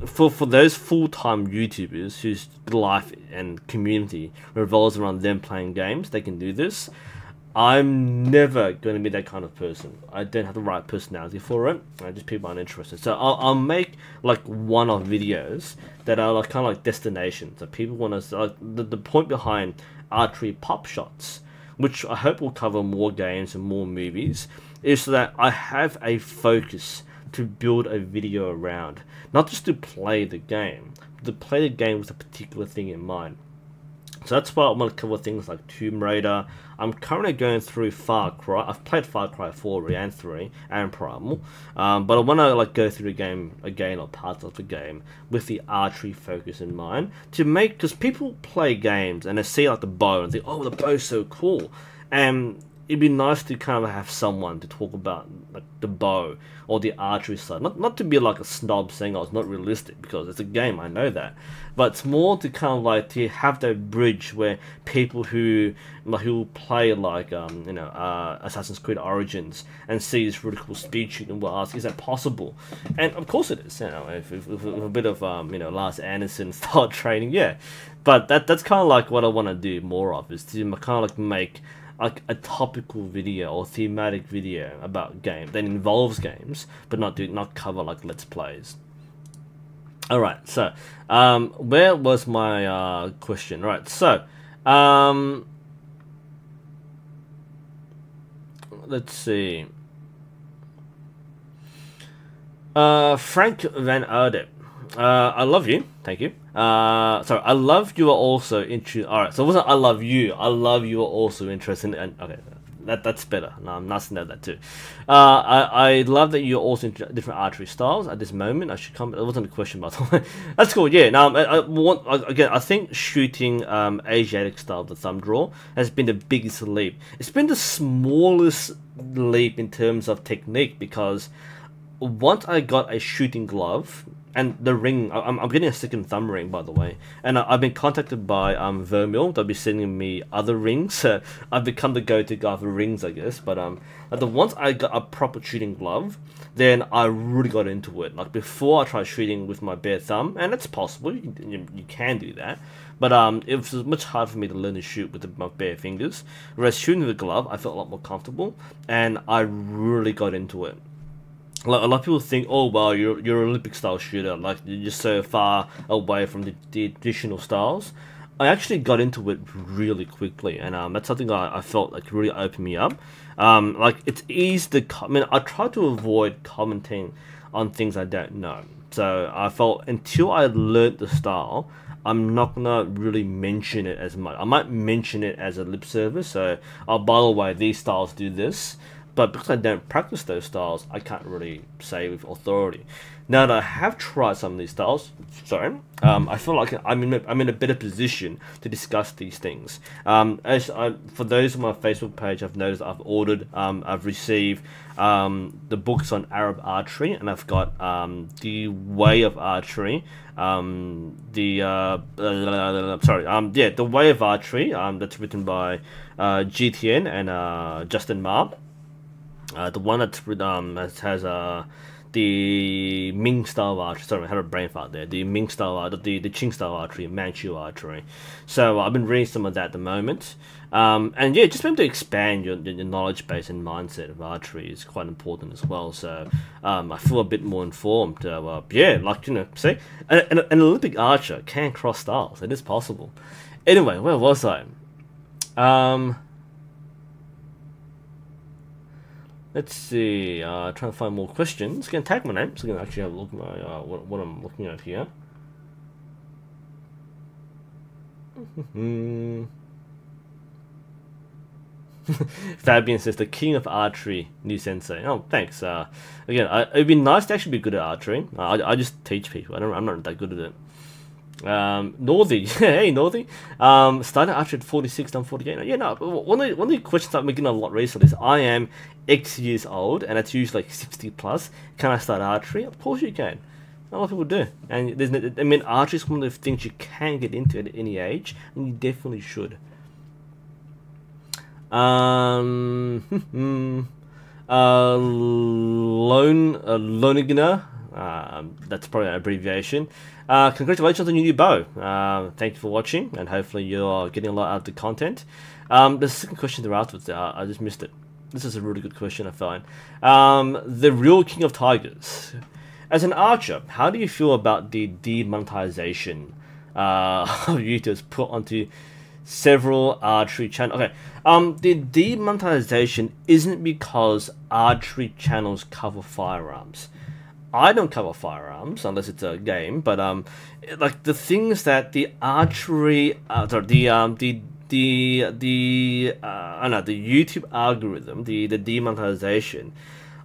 for those full-time YouTubers whose life and community revolves around them playing games, they can do this. I'm never going to be that kind of person. I don't have the right personality for it. Just people aren't interested. So I'll make like one-off videos that are like kind of like destinations. So people want to like the point behind Archery Pop Shots, which I hope will cover more games and more movies, is so that I have a focus to build a video around, not just to play the game, but to play the game with a particular thing in mind. So that's why I want to cover things like Tomb Raider. I'm currently going through Far Cry. I've played Far Cry 4 and 3 and Primal, but I want to like go through the game again, or parts of the game, with the archery focus in mind, to make, because people play games and they see like the bow and think, oh, the bow's so cool, and it'd be nice to kind of have someone to talk about like the bow or the archery side. Not to be like a snob saying, oh, it's not realistic, because it's a game, I know that. But it's more to kind of like to have that bridge where people who play like Assassin's Creed Origins and see this really cool speed shooting will ask, is that possible? And of course it is. You know, if a bit of Lars Anderson style training, yeah. But that's kind of like what I want to do more of, is to kind of like make like a topical video or thematic video about game that involves games, but not cover like let's plays. All right, so where was my question? All right, so let's see. Frank Van Erde. I love you. Thank you. Sorry, I love you are also interested. Alright, so it wasn't I love you. I love you are also interested in. Okay, that's better. No, I'm nice to know that too. I love that you're also into different archery styles at this moment. I should come. It wasn't a question, by the way. That's cool. Yeah. Now, I think shooting Asiatic style, the thumb draw, has been the biggest leap. It's been the smallest leap in terms of technique, because once I got a shooting glove and the ring, I'm getting a second thumb ring, by the way, and I've been contacted by Vermil. They'll be sending me other rings. I've become the go-to guy for rings, I guess. But once I got a proper shooting glove, then I really got into it. Like before, I tried shooting with my bare thumb, and it's possible. You can do that, but it was much harder for me to learn to shoot with my bare fingers. Whereas shooting with a glove, I felt a lot more comfortable, and I really got into it. Like, a lot of people think, oh well, you're an Olympic style shooter, like you're just so far away from the traditional styles. I actually got into it really quickly, and that's something I felt like really opened me up. Like it's easy to I try to avoid commenting on things I don't know. So I felt until I learned the style, I'm not gonna really mention it as much. I might mention it as a lip service. So, oh, by the way, these styles do this. But because I don't practice those styles, I can't really say with authority. Now that I have tried some of these styles, I feel like I'm in a better position to discuss these things. For those on my Facebook page, I've noticed I've received the books on Arab archery, and I've got the Way of Archery, the Way of Archery, that's written by GTN and Justin Ma. The one that has the Ming style archery. Sorry, I had a brain fart there. The Ming style, the Qing style archery, Manchu archery. So I've been reading some of that at the moment. And yeah, just being able to expand your knowledge base and mindset of archery is quite important as well. So I feel a bit more informed. Yeah, like see, an Olympic archer can cross styles. It is possible. Anyway, where was I? Let's see, trying to find more questions. Gonna tag my name, so I can actually have a look at my, what I'm looking at here. Fabian says, the king of archery, NUSensei. Oh, thanks. Again, it'd be nice to actually be good at archery. I just teach people. I'm not that good at it. Northy, hey Northy. Started archery at 46, done 48. Yeah, no. One of the questions I'm getting a lot recently is, I am X years old, and it's usually like 60 plus. Can I start archery? Of course you can. A lot of people do, and archery is one of the things you can get into at any age, and you definitely should. Lonigner. That's probably an abbreviation. Congratulations on your new bow. Thank you for watching, and hopefully you're getting a lot out of the content. The second question they're afterwards, I just missed it. This is a really good question, I find. The real king of tigers. As an archer, how do you feel about the demonetization of YouTubers put onto several archery channels? Okay, the demonetization isn't because archery channels cover firearms. I don't cover firearms unless it's a game, but like the things that the archery, sorry, I don't know, the YouTube algorithm, the demonetization,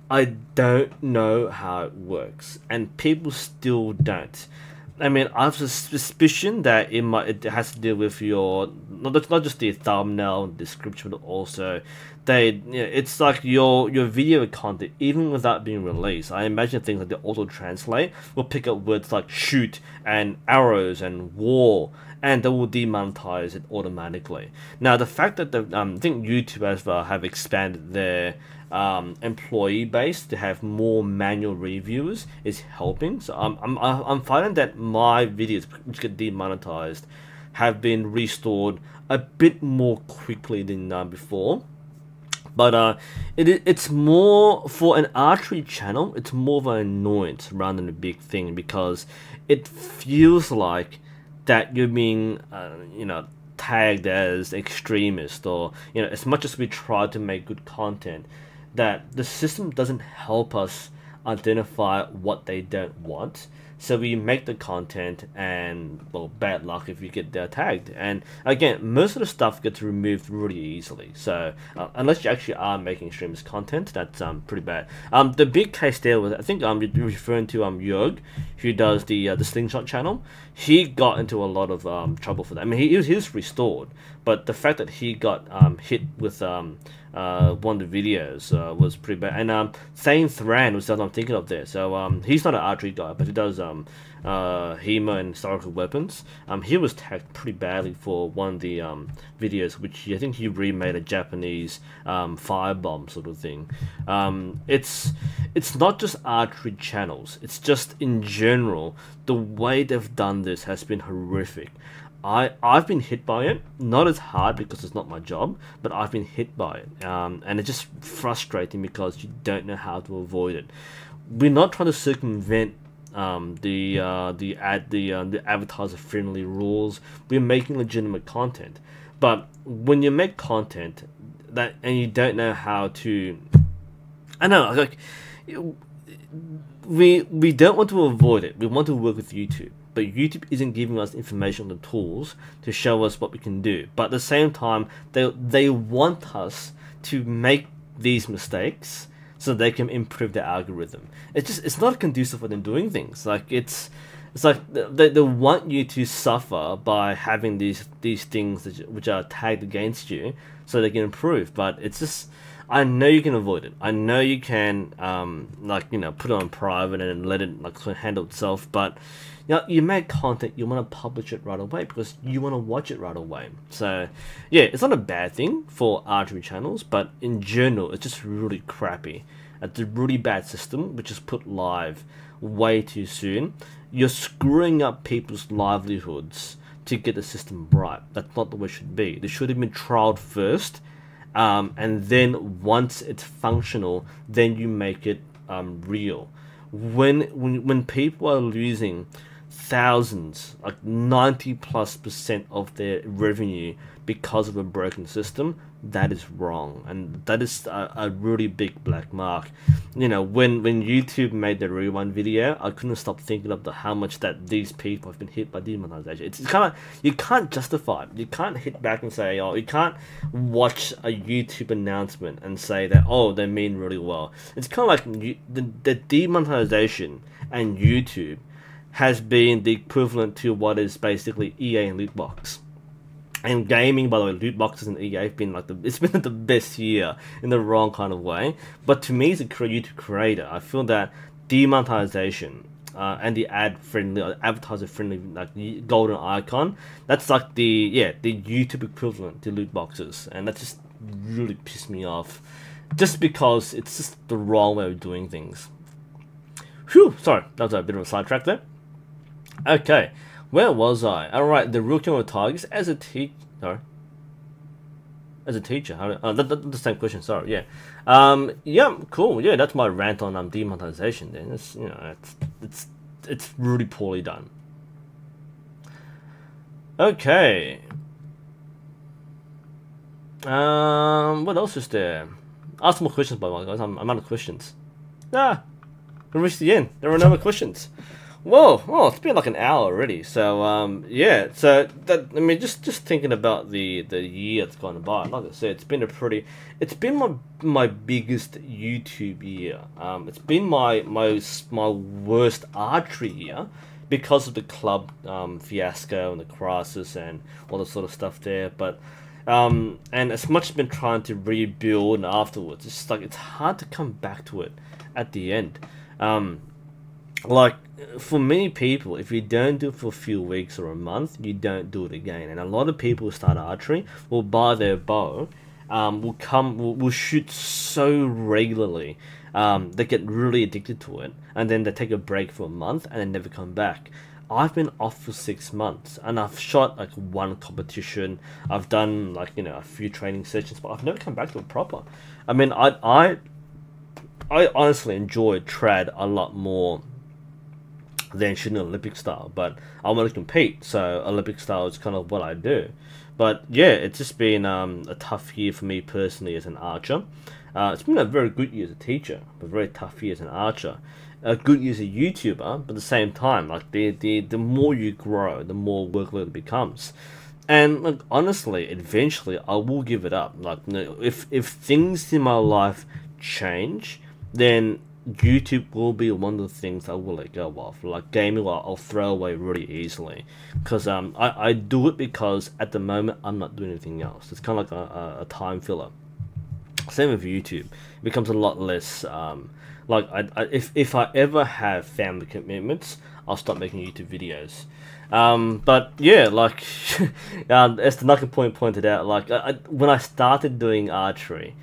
I don't know how it works, and people still don't. I mean, I have a suspicion that it has to do with your not just the thumbnail description, but also it's like your video content, even without being released. I imagine things like the auto translate will pick up words like shoot and arrows and war, and they will demonetize it automatically. Now, the fact that I think YouTube as well have expanded their employee base to have more manual reviewers is helping. So I'm finding that my videos which get demonetized have been restored a bit more quickly than before. But it's more for an archery channel. It's more of an annoyance rather than a big thing, because it feels like that you're being tagged as extremist, or as much as we try to make good content, that the system doesn't help us identify what they don't want. So we make the content, and well, bad luck if you get tagged. And again, most of the stuff gets removed really easily. So unless you actually are making extremist content, that's pretty bad. The big case there was, I think you're referring to Jörg, who does the slingshot channel. He got into a lot of trouble for that. I mean, he was restored, but the fact that he got hit with one of the videos was pretty bad. And Thane Thran was what I'm thinking of there. So he's not an archery guy, but he does HEMA and historical weapons. He was tagged pretty badly for one of the videos, which I think he remade a Japanese firebomb sort of thing. It's not just archery channels, it's just in general, the way they've done this has been horrific. I've been hit by it, not as hard because it's not my job, but I've been hit by it, and it's just frustrating because you don't know how to avoid it. We're not trying to circumvent the advertiser friendly rules. We're making legitimate content, but when you make content that and you don't know how to, I know, like, we don't want to avoid it. We want to work with YouTube. But YouTube isn't giving us information on the tools to show us what we can do. But at the same time, they want us to make these mistakes so they can improve their algorithm. It's not conducive for them doing things. Like it's like they want you to suffer by having these things which are tagged against you so they can improve. But it's just, I know you can avoid it. I know you can put it on private and let it handle itself. But you make content, you want to publish it right away because you want to watch it right away. So yeah, it's not a bad thing for archery channels, but in general, it's just really crappy. It's a really bad system which is put live way too soon. You're screwing up people's livelihoods to get the system right. That's not the way it should be. They should have been trialed first, and then once it's functional, then you make it real. When people are losing thousands, like 90+% of their revenue because of a broken system, that is wrong, and that is a really big black mark. When YouTube made the rewind video, I couldn't stop thinking of how much that these people have been hit by demonetization. It's kind of, you can't justify it. You can't hit back and say, oh, you can't watch a YouTube announcement and say that, oh, they mean really well. It's kind of like the demonetization and YouTube has been the equivalent to what is basically EA and loot box. And gaming, by the way, loot boxes and EA have been it's been the best year in the wrong kind of way. But to me, as a YouTube creator, I feel that demonetization and the advertiser-friendly golden icon, that's like the YouTube equivalent to loot boxes, and that just really pissed me off, just because it's just the wrong way of doing things. Whew, sorry, that was a bit of a sidetrack there. Okay, where was I? Alright, the real killer targets as a teacher. Sorry. As a teacher. That's the same question, sorry, yeah. Yeah, cool. Yeah, that's my rant on demonetization then. It's really poorly done. Okay. What else is there? Ask more questions, by the way, guys. I'm out of questions. Ah. we reached the end. There are no more questions. Whoa, oh, it's been like an hour already. So yeah. So that, I mean, just thinking about the year that's gone by. Like I said, it's been my biggest YouTube year. It's been my worst archery year because of the club fiasco and the crisis and all the sort of stuff there. But and as much as I've been trying to rebuild afterwards, it's just like it's hard to come back to it at the end. Like, for many people, if you don't do it for a few weeks or a month, you don't do it again. And a lot of people who start archery will buy their bow, will shoot so regularly, they get really addicted to it, and then they take a break for a month and then never come back. I've been off for 6 months, and I've shot like one competition. I've done like, you know, a few training sessions, but I've never come back to it proper. I mean, I honestly enjoy trad a lot more than shooting Olympic style, but I want to compete, so Olympic style is kind of what I do. But yeah, it's just been a tough year for me personally as an archer. It's been a very good year as a teacher, but very tough year as an archer. A good year as a YouTuber, but at the same time, like the more you grow, the more workload it becomes. And like, honestly, eventually I will give it up. Like, you know, if things in my life change, then YouTube will be one of the things I will let go of. Like gaming, I'll throw away really easily, because I do it because at the moment I'm not doing anything else. It's kind of like a time filler. Same with YouTube. It becomes a lot less. Like if I ever have family commitments, I'll stop making YouTube videos. But yeah, like as the Knuckle Point pointed out, like when I started doing archery,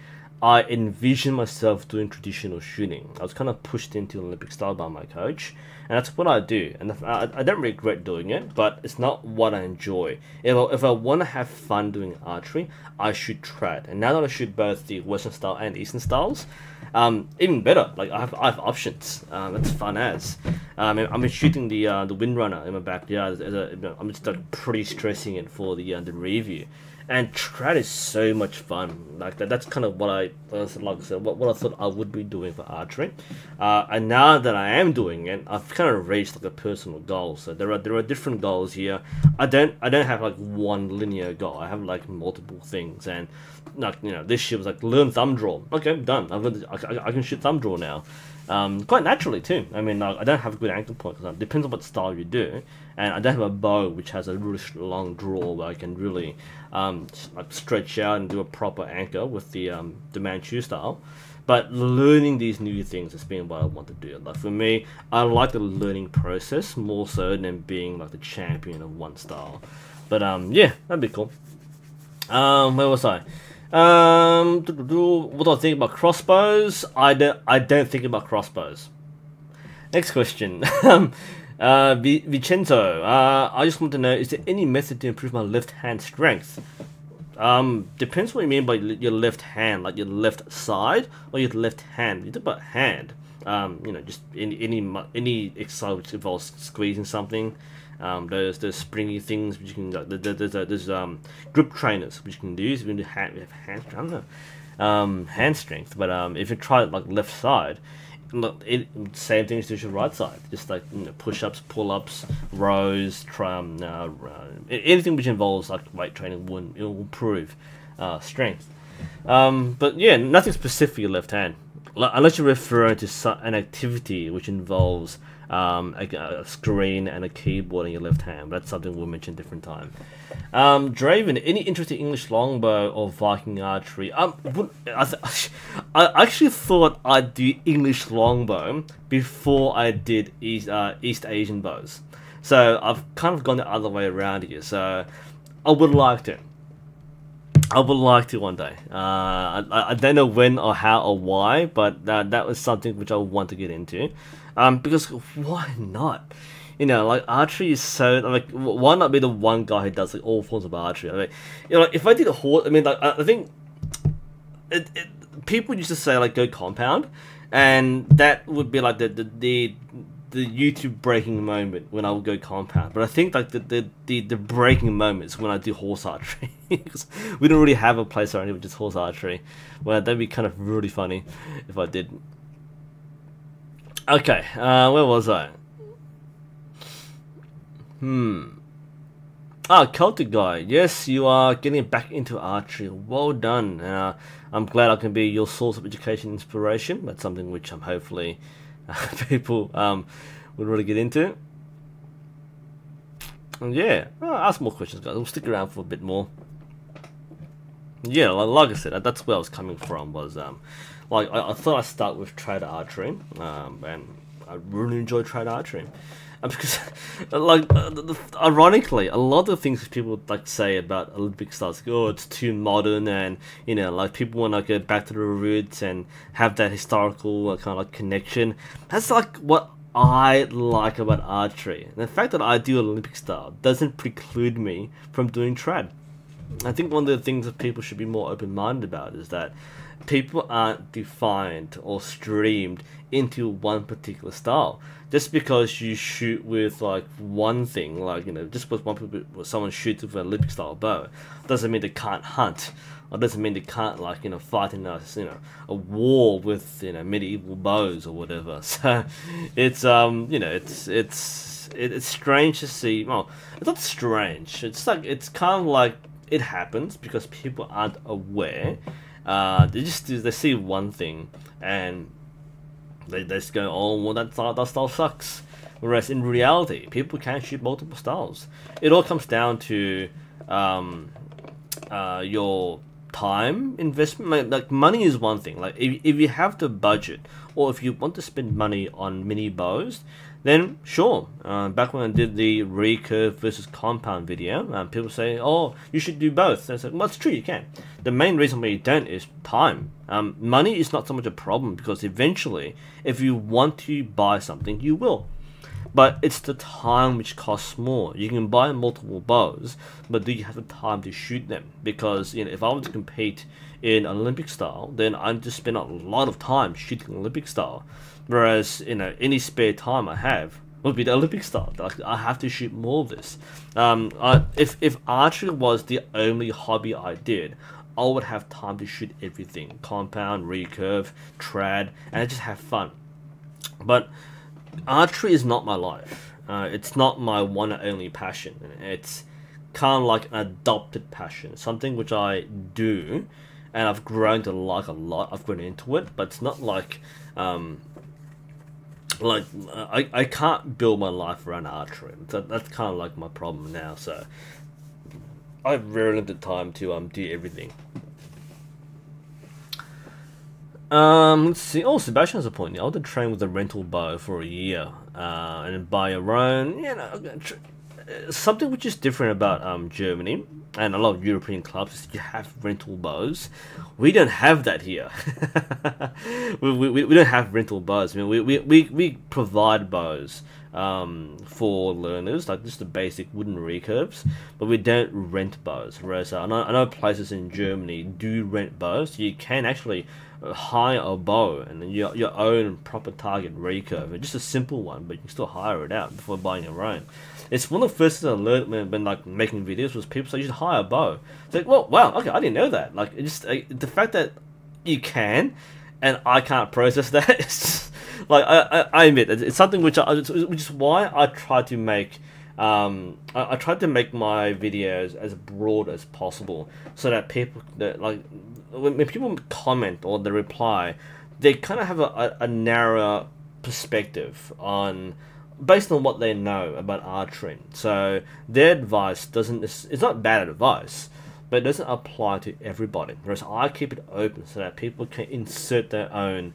I envisioned myself doing traditional shooting. I was kind of pushed into Olympic style by my coach, and that's what I do. And I don't regret doing it, but it's not what I enjoy. If I want to have fun doing archery, I should trad. And now that I shoot both the Western style and Eastern styles, even better. Like I have options. It's fun as. I'm shooting the Windrunner in my backyard. I'm just like pretty stressing it for the review. And trad is so much fun. Like that's kind of what I thought I would be doing for archery. And now that I am doing it, I've kind of reached like a personal goal. So there are different goals here. I don't have like one linear goal. I have like multiple things. And like, you know, this year was like learn thumb draw. Okay, done. I can shoot thumb draw now. Quite naturally too. I mean, I don't have a good anchor point, because it depends on what style you do, and I don't have a bow which has a really long draw where I can really like stretch out and do a proper anchor with the Manchu style. But learning these new things has been what I want to do. Like for me, I like the learning process more so than being like the champion of one style. But yeah, that'd be cool. Where was I? What do I think about crossbows? I don't think about crossbows. Next question. Vincenzo, I just want to know, is there any method to improve my left hand strength? Depends what you mean by your left hand, like your left side or your left hand. You talk about hand. You know, just any exercise which involves squeezing something. There's springy things which you can, there's grip trainers which you can use. You can do hand strength. But if you try it like left side, look, same thing as your right side. Just like, you know, push-ups, pull-ups, rows, anything which involves like weight training will improve strength. But yeah, nothing specific for your left hand, unless you're referring to an activity which involves a screen and a keyboard in your left hand. But that's something we'll mention a different time. Draven, any interest in English longbow or Viking archery? I actually thought I'd do English longbow before I did East Asian bows. So I've kind of gone the other way around here. So I would like to. One day. I don't know when or how or why, but that was something which I want to get into. Because why not? You know, like archery is so like, why not be the one guy who does like all forms of archery? I mean, you know, like, if I did a horse, I mean, like I think people used to say like go compound, and that would be like the YouTube breaking moment when I would go compound. But I think like the breaking moments when I do horse archery, because we don't really have a place around here with just horse archery. Well, that'd be kind of really funny if I did. Okay, where was I? Ah, Celtic guy. Yes, you are getting back into archery. Well done. I'm glad I can be your source of education and inspiration. That's something which I'm hopefully people will really get into. And yeah, ask more questions, guys. We'll stick around for a bit more. Yeah, like I said, that's where I was coming from. Was like I thought I'd start with trad archery, and I really enjoy trad archery. Because, like, ironically, a lot of things people like say about Olympic styles, like, oh, it's too modern, and you know, like people want to go back to the roots and have that historical kind of like connection. That's like what I like about archery. And the fact that I do Olympic style doesn't preclude me from doing trad. I think one of the things that people should be more open-minded about is that people aren't defined or streamed into one particular style. Just because you shoot with like one thing, like, you know, just because someone shoots with an Olympic style bow, doesn't mean they can't hunt, or doesn't mean they can't, like, you know, fight in a war with, you know, medieval bows or whatever. So it's you know, it's strange to see. Well, it's not strange. It's like, it's kind of like it happens because people aren't aware. They see one thing and they just go, oh, well, that style sucks. Whereas in reality, people can shoot multiple styles. It all comes down to your time investment. Like money is one thing. Like if you have the budget, or if you want to spend money on mini bows, then sure. Back when I did the recurve versus compound video, people say, oh, you should do both. And I said, well, it's true, you can. The main reason why you don't is time. Money is not so much a problem, because eventually, if you want to buy something, you will. But it's the time which costs more. You can buy multiple bows, but do you have the time to shoot them? Because, you know, if I was to compete in Olympic style, then I'd just spend a lot of time shooting Olympic style. Whereas, you know, any spare time I have would be the Olympic style. Like, I have to shoot more of this. If archery was the only hobby I did, I would have time to shoot everything: compound, recurve, trad, and just have fun. But archery is not my life. It's not my one and only passion. It's kind of like an adopted passion, something which I do, and I've grown to like a lot. I've grown into it, but it's not like I can't build my life around archery. That's kind of like my problem now. So I have very limited time to do everything. Let's see. Oh, Sebastian has a point. I want to train with a rental bow for a year, and then buy your own. You know, something which is different about Germany and a lot of European clubs is you have rental bows. We don't have that here. we don't have rental bows. I mean, we provide bows for learners, like just the basic wooden recurves, but we don't rent bows. Whereas I know places in Germany do rent bows. You can actually hire a bow and then your own proper target recurve, just a simple one, but you can still hire it out before buying your own. It's one of the first things I learned when like making videos was people say you should hire a bow. It's like, well, wow, okay, I didn't know that. Like, it's just the fact that you can, and I can't process that. It's just, like, I admit it's something which is why I try to make I tried to make my videos as broad as possible, so that people that like when people comment or they reply, they kind of have a narrower perspective on, based on what they know about archery. So their advice it's not bad advice, but it doesn't apply to everybody. Whereas I keep it open so that people can insert their own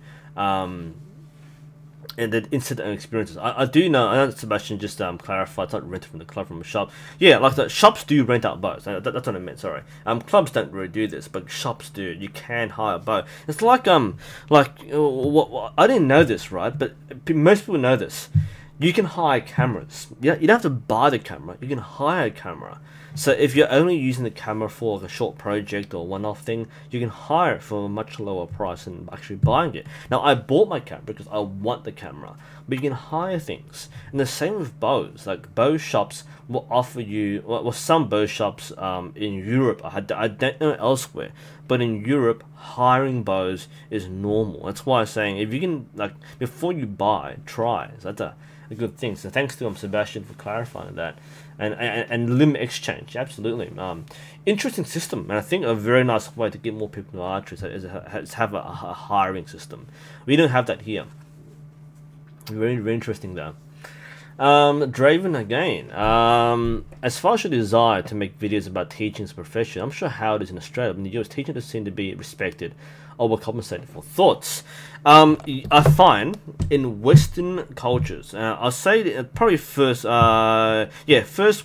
and then insert their own experiences. I know Sebastian just clarified it's not rented from the club, from a shop. Yeah, like the shops do rent out bows. That's what I meant, sorry. Clubs don't really do this, but shops do. You can hire a bow. It's like I didn't know this, right? But most people know this. You can hire cameras. You don't have to buy the camera. You can hire a camera. So if you're only using the camera for like a short project or one-off thing, you can hire it for a much lower price than actually buying it. Now, I bought my camera because I want the camera, but you can hire things. And the same with bows. Like bow shops will offer you, well some bow shops in Europe, I don't know elsewhere, but in Europe, hiring bows is normal. That's why I'm saying, if you can, like, before you buy, try. So that's a good thing. So thanks to Sebastian for clarifying that. And limb exchange, absolutely. Interesting system, and I think a very nice way to get more people to archery is have a hiring system. We don't have that here. Very, very interesting though. Draven again. As far as your desire to make videos about teaching as a profession, I'm sure how it is in Australia. In the US, teaching does seem to be respected or were compensated for. Thoughts? I find in Western cultures, I'll say probably first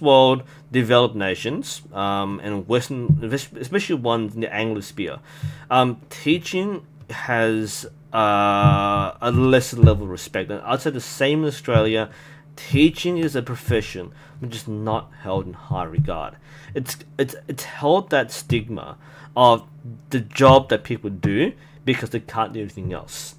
world developed nations, and Western, especially ones in the Anglosphere, teaching has a lesser level of respect. And I'd say the same in Australia. Teaching is a profession which is not held in high regard. It's held that stigma of the job that people do because they can't do anything else.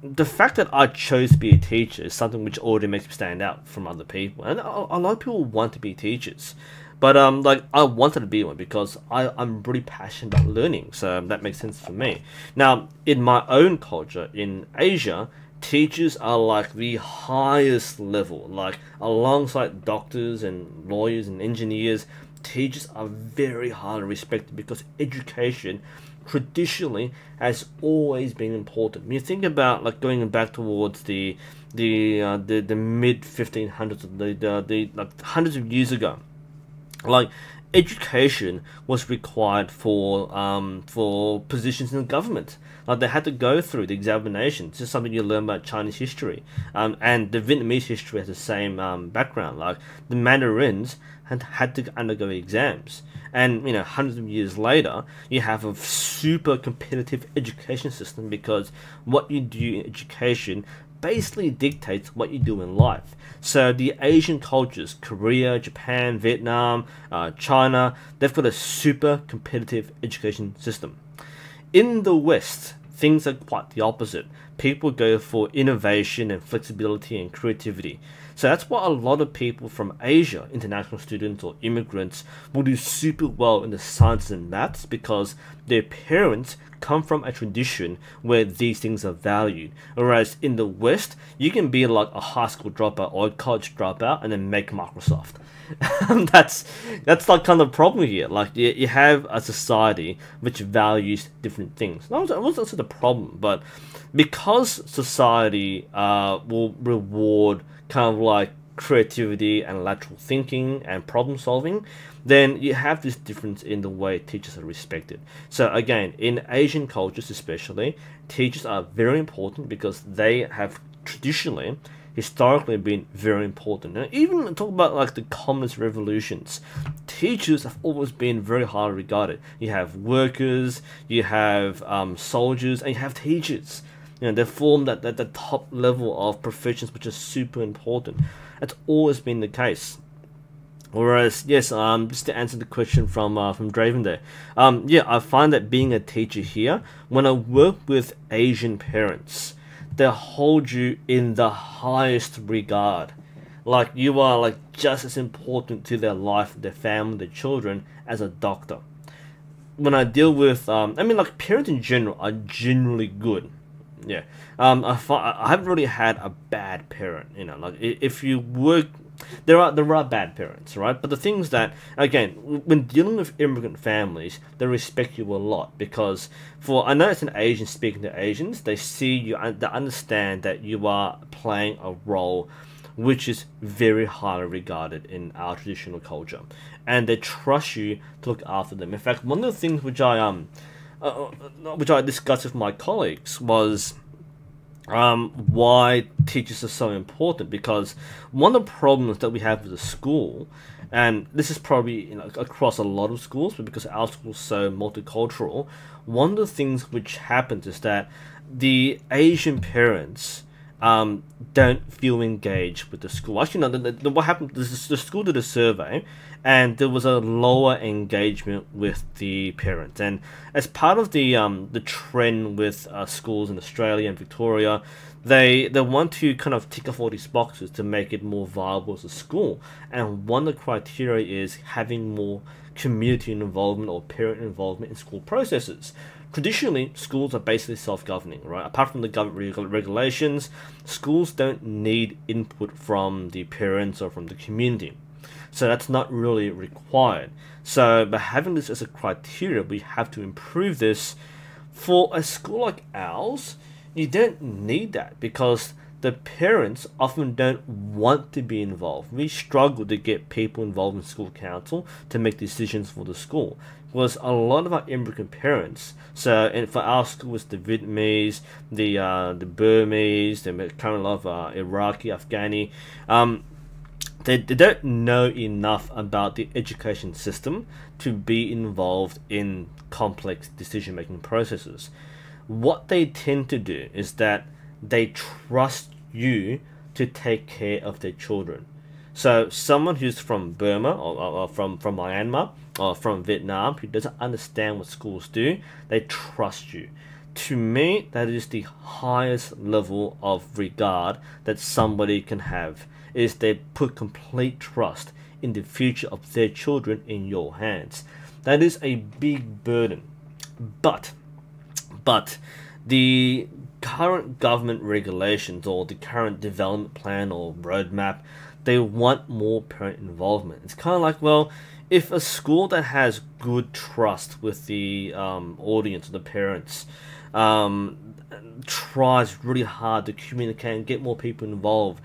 The fact that I chose to be a teacher is something which already makes me stand out from other people. And a lot of people want to be teachers. But like I wanted to be one because I'm really passionate about learning, so that makes sense for me. Now, in my own culture, in Asia, teachers are like the highest level, like alongside doctors and lawyers and engineers. Teachers are very highly respected because education traditionally has always been important. When you think about like going back towards the mid 1500s, the like hundreds of years ago, like education was required for positions in the government. Like they had to go through the examinations. This is something you learn about Chinese history, and the Vietnamese history has the same background. Like the Mandarins had to undergo exams, and hundreds of years later, you have a super competitive education system because what you do in education basically dictates what you do in life. So the Asian cultures, Korea, Japan, Vietnam, China, they've got a super competitive education system. In the West, things are quite the opposite. People go for innovation and flexibility and creativity. So that's why a lot of people from Asia, international students or immigrants, will do super well in the sciences and maths because their parents come from a tradition where these things are valued. Whereas in the West, you can be like a high school dropout or a college dropout and then make Microsoft. that's like kind of the problem here. Like you have a society which values different things. That was also the problem, but because society will reward kind of like creativity and lateral thinking and problem solving, then you have this difference in the way teachers are respected. So again, in Asian cultures especially, teachers are very important because they have traditionally, historically been very important. And even talk about like the communist revolutions, teachers have always been very highly regarded. You have workers, you have soldiers, and you have teachers. They form that the top level of professions which is super important. That's always been the case. Whereas, yes, just to answer the question from Draven there, yeah, I find that being a teacher here, when I work with Asian parents, they hold you in the highest regard. Like you are like just as important to their life, their family, their children as a doctor. When I deal with, I mean, like parents in general are generally good. Yeah, I haven't really had a bad parent. Like if you work, there are bad parents, right? But the things that, again, when dealing with immigrant families, they respect you a lot because I know it's an Asian speaking to Asians, they see you, they understand that you are playing a role which is very highly regarded in our traditional culture, and they trust you to look after them. In fact, one of the things which I discussed with my colleagues was why teachers are so important, because one of the problems that we have with the school, and this is probably across a lot of schools, but because our school is so multicultural, one of the things which happens is that the Asian parents don't feel engaged with the school. Actually, no, what happened, the school did a survey, and there was a lower engagement with the parents. And as part of the trend with schools in Australia and Victoria, They want to kind of tick off all these boxes to make it more viable as a school. And one of the criteria is having more community involvement or parent involvement in school processes. Traditionally, schools are basically self-governing, right? Apart from the government regulations, schools don't need input from the parents or from the community. So that's not really required. So by having this as a criteria, we have to improve this. For a school like ours, you don't need that because the parents often don't want to be involved. We struggle to get people involved in school council to make decisions for the school. Because a lot of our immigrant parents, so and for our school it's the Vietnamese, the Burmese, the current lot of Iraqi, Afghani, they don't know enough about the education system to be involved in complex decision-making processes. What they tend to do is that they trust you to take care of their children. So someone who's from Burma or from Myanmar or from Vietnam who doesn't understand what schools do, they trust you. To me, that is the highest level of regard that somebody can have, is they put complete trust in the future of their children in your hands. That is a big burden. But the current government regulations or the current development plan or roadmap, they want more parent involvement. It's kind of like, well, if a school that has good trust with the audience, the parents, tries really hard to communicate and get more people involved,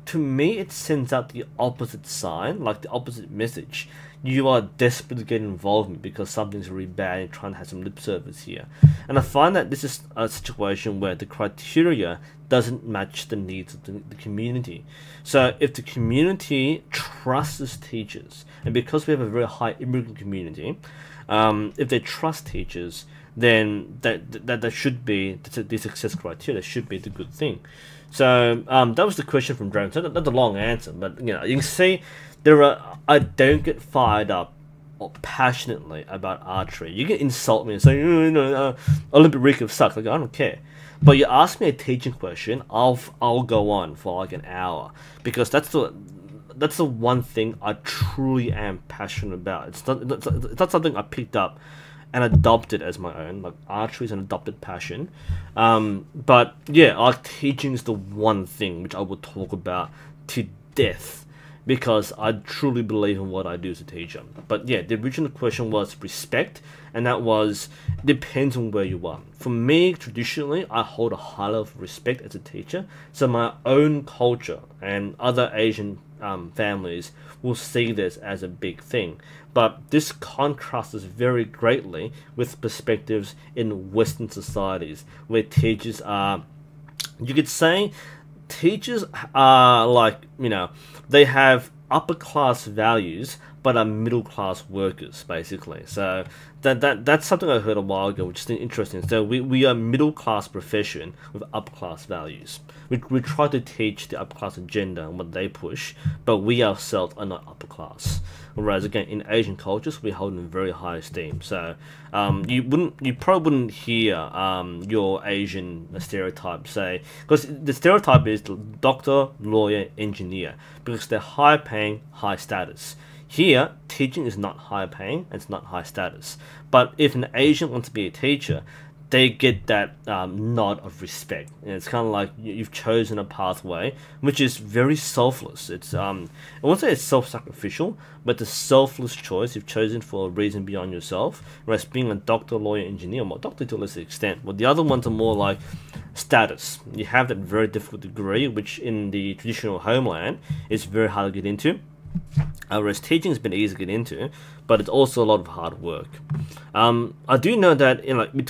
to me it sends out the opposite sign, like the opposite message. You are desperate to get involvement because something's really bad and trying to have some lip service here. And I find that this is a situation where the criteria doesn't match the needs of the community. So if the community trusts teachers, and because we have a very high immigrant community, if they trust teachers, then that should be the success criteria. That should be the good thing. So that was the question from Drone. So that's a long answer, but you can see I don't get fired up or passionately about archery. You can insult me and say, Olympic recurve sucks. Like, I don't care. But you ask me a teaching question, I'll go on for like an hour because that's the one thing I truly am passionate about. It's not something I picked up and adopted as my own. Like, archery is an adopted passion. But yeah, like, teaching is the one thing which I will talk about to death because I truly believe in what I do as a teacher. But yeah, the original question was respect, and that was, depends on where you are. For me, traditionally, I hold a high level of respect as a teacher, so my own culture and other Asian families will see this as a big thing. But this contrasts very greatly with perspectives in Western societies, where teachers are, you could say, teachers are like, they have upper class values but are middle class workers, basically. So that's something I heard a while ago, which is interesting. So we are middle class profession with upper class values. We try to teach the upper class agenda and what they push, but we ourselves are not upper class. Whereas again, in Asian cultures, we hold in very high esteem. So you probably wouldn't hear your Asian stereotype say, because the stereotype is doctor, lawyer, engineer, because they're high paying, high status. Here, teaching is not high paying, it's not high status. But if an Asian wants to be a teacher, they get that nod of respect. And it's kind of like you've chosen a pathway which is very selfless. It's I won't say it's self-sacrificial, but the selfless choice you've chosen for a reason beyond yourself. Whereas being a doctor, lawyer, engineer, well, doctor to a lesser extent, but the other ones are more like status. You have that very difficult degree, which in the traditional homeland is very hard to get into. Whereas teaching has been easy to get into, but it's also a lot of hard work. I do know that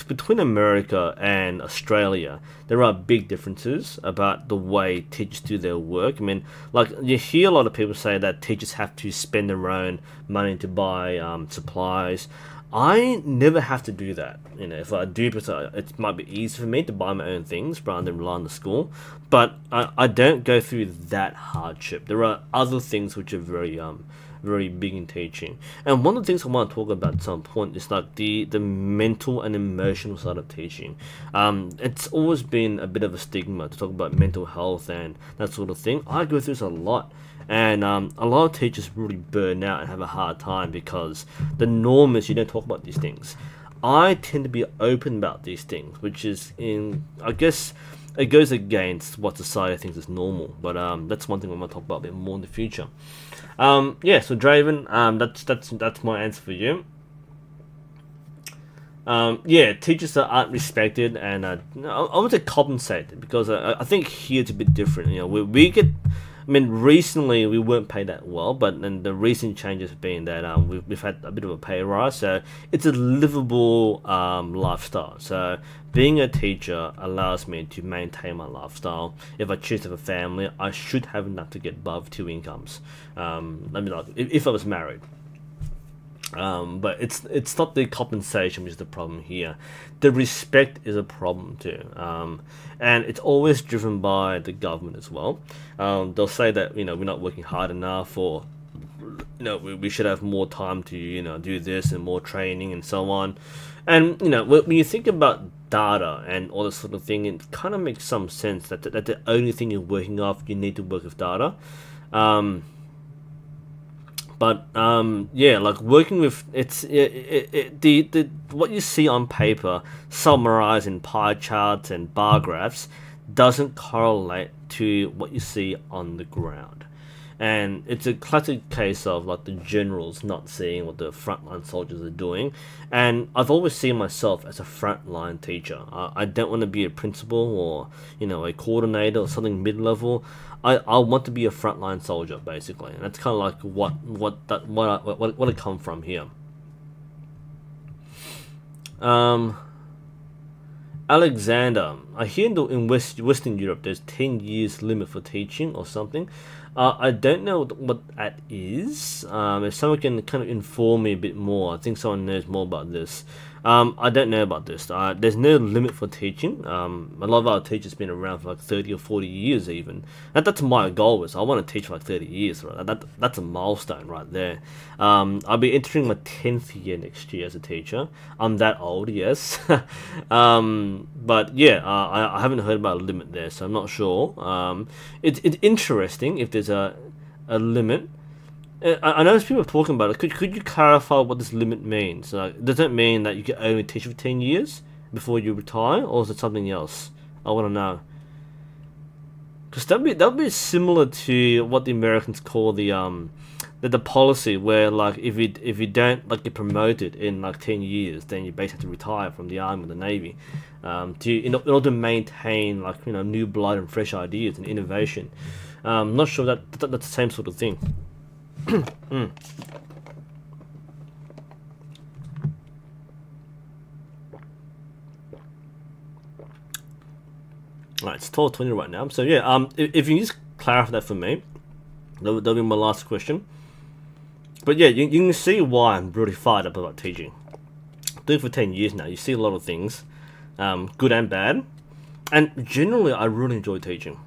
between America and Australia, there are big differences about the way teachers do their work. I mean, like, you hear a lot of people say that teachers have to spend their own money to buy supplies. I never have to do that. You know, if I do, it might be easy for me to buy my own things rather than rely on the school. But I don't go through that hardship. There are other things which are very big in teaching. And one of the things I want to talk about at some point is like the mental and emotional side of teaching. It's always been a bit of a stigma to talk about mental health and that sort of thing. I go through this a lot. And a lot of teachers really burn out and have a hard time because the norm is you don't talk about these things. I tend to be open about these things, which is I guess it goes against what society thinks is normal. But that's one thing I'm going to talk about a bit more in the future. Yeah, so Draven, that's my answer for you. Yeah, teachers that aren't respected and I would say compensated, because I think here it's a bit different. You know, we get. I mean, recently we weren't paid that well, but then the recent changes have been that we've had a bit of a pay rise, so it's a livable lifestyle. So being a teacher allows me to maintain my lifestyle. If I choose to have a family, I should have enough to get above 2 incomes. I mean, like if I was married. But it's not the compensation which is the problem here. The respect is a problem too, and it's always driven by the government as well. They'll say that, you know, we're not working hard enough, or, you know, we should have more time to, you know, do this and more training and so on. And, you know, when you think about data and all this sort of thing, it kind of makes some sense that the only thing you're working off, you need to work with data. But yeah, like working with the what you see on paper summarized in pie charts and bar graphs doesn't correlate to what you see on the ground. And it's a classic case of like the generals not seeing what the frontline soldiers are doing. And I've always seen myself as a frontline teacher. I don't want to be a principal or, you know, a coordinator or something mid-level. I want to be a frontline soldier, basically. And that's kind of like what I come from here. Alexander, I hear in Western Europe there's 10 years limit for teaching or something. I don't know what that is. If someone can kind of inform me a bit more, I think someone knows more about this. I don't know about this. There's no limit for teaching. A lot of our teachers have been around for like 30 or 40 years even. That's my goal. Is I want to teach for like 30 years. Right? That's a milestone right there. I'll be entering my 10th year next year as a teacher. I'm that old, yes. But yeah, I haven't heard about a limit there, so I'm not sure. It's interesting if there's a limit. I know people are talking about it. Could you clarify what this limit means? Does it mean that you can only teach for 10 years before you retire, or is it something else? I want to know. Because that'd be similar to what the Americans call the policy, where like if you don't like get promoted in like 10 years, then you basically have to retire from the army or the navy, in order to maintain, like, you know, new blood and fresh ideas and innovation. I'm not sure that's the same sort of thing. Alright, it's 12:20 right now. So yeah, if you just clarify that for me, that'll be my last question. But yeah, you can see why I'm really fired up about teaching. Doing it for 10 years now, you see a lot of things, good and bad, and generally I really enjoy teaching.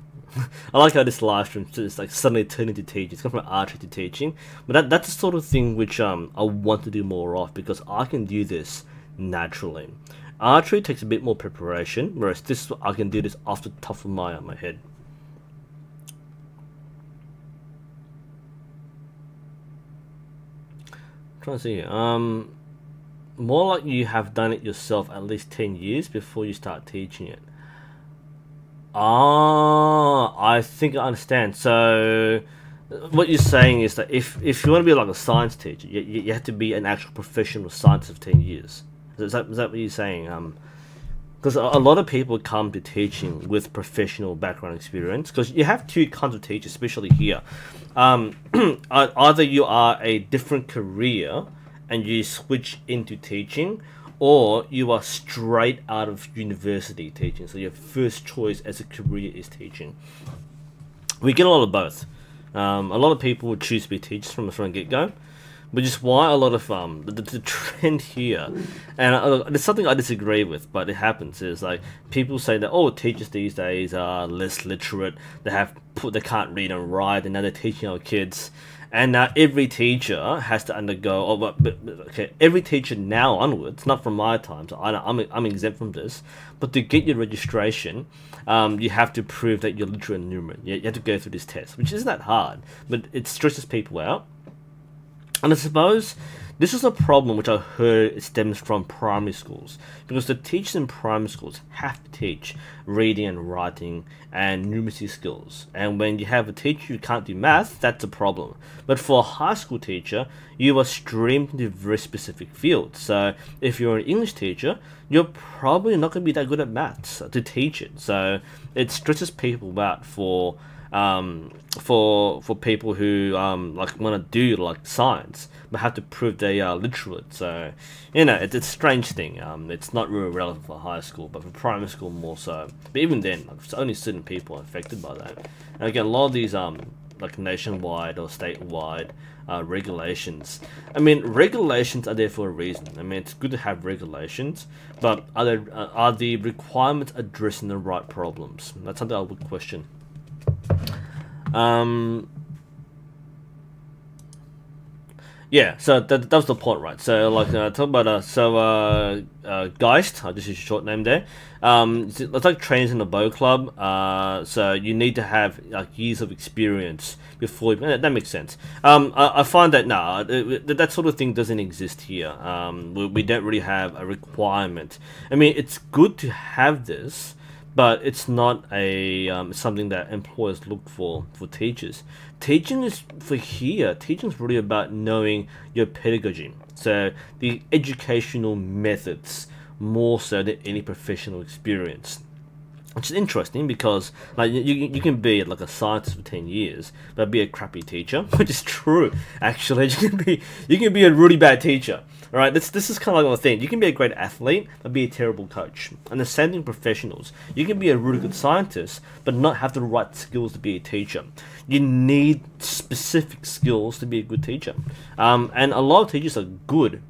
I like how this live stream just like suddenly turned into teaching. It's gone from archery to teaching, but that's the sort of thing which I want to do more of, because I can do this naturally. Archery takes a bit more preparation, whereas this I can do this off the top of my head. I'm trying to see here. More like you have done it yourself at least 10 years before you start teaching it. I think I understand. So what you're saying is that if you want to be like a science teacher, you have to be an actual professional scientist of 10 years. Is that what you're saying? Because a lot of people come to teaching with professional background experience, because you have two kinds of teachers, especially here. Either you are a different career and you switch into teaching, or you are straight out of university teaching, so your first choice as a career is teaching. We get a lot of both. A lot of people would choose to be teachers from the get-go, which is why a lot of the trend here, and it's something I disagree with, but it happens, is like people say that, oh, teachers these days are less literate, they can't read and write, and now they're teaching our kids. And now every teacher has to undergo, okay, every teacher now onwards, not from my time, so I'm exempt from this, but to get your registration, you have to prove that you're literate and numerate. You have to go through this test, which isn't that hard, but it stresses people out. And I suppose this is a problem which I heard it stems from primary schools, because the teachers in primary schools have to teach reading and writing and numeracy skills. And when you have a teacher who can't do math, that's a problem. But for a high school teacher, you are streamed into very specific fields. So if you're an English teacher, you're probably not going to be that good at maths to teach it. So it stresses people out for people who like want to do like science but have to prove they are literate. So it's a strange thing. It's not really relevant for high school, but for primary school more so. But even then, like, only certain people are affected by that. And again, a lot of these like nationwide or statewide regulations. I mean, regulations are there for a reason. I mean, it's good to have regulations, but are the requirements addressing the right problems? That's something I would question. Yeah, so that was the point, right? So like talk about Geist, I'll just use a short name there. It's like trainers in a bow club. So you need to have like years of experience before that makes sense. I find that that sort of thing doesn't exist here. We don't really have a requirement. I mean, it's good to have this, but it's not a something that employers look for teachers. Teaching is really about knowing your pedagogy, so the educational methods more so than any professional experience. Which is interesting because like you can be like a scientist for 10 years but be a crappy teacher, which is true actually. You can be a really bad teacher. Alright, this is kind of like a thing. You can be a great athlete but be a terrible coach. And the same thing professionals. You can be a really good scientist but not have the right skills to be a teacher. You need specific skills to be a good teacher. And a lot of teachers are good.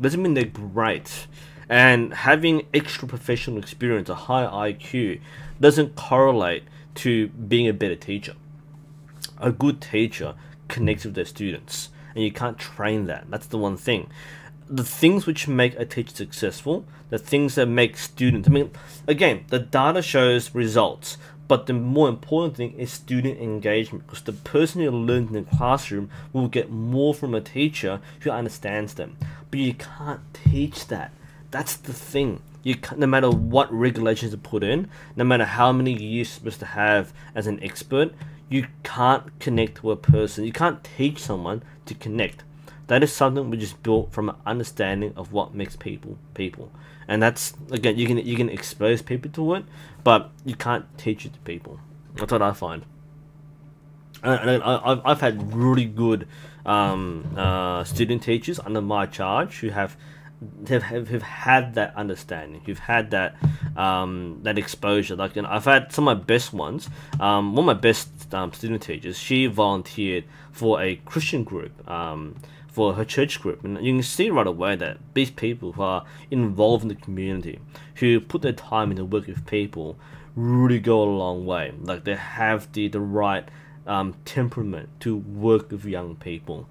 Doesn't mean they're great. And having extra professional experience, a high IQ, doesn't correlate to being a better teacher. A good teacher connects with their students, and you can't train that. That's the one thing. The things which make a teacher successful, the things that make students, I mean, again, the data shows results, but the more important thing is student engagement, because the person who learns in the classroom will get more from a teacher who understands them. But you can't teach that. That's the thing. No matter what regulations are put in, no matter how many years you're supposed to have as an expert, you can't connect to a person. You can't teach someone to connect. That is something which is built from an understanding of what makes people people. And that's, again, you can expose people to it, but you can't teach it to people. That's what I find. And I've had really good student teachers under my charge who have had that understanding, who've had that that exposure. Like, I've had some of my best ones. One of my best student teachers, she volunteered for a Christian group, for her church group, and you can see right away that these people who are involved in the community, who put their time into work with people, really go a long way. Like, they have the right temperament to work with young people.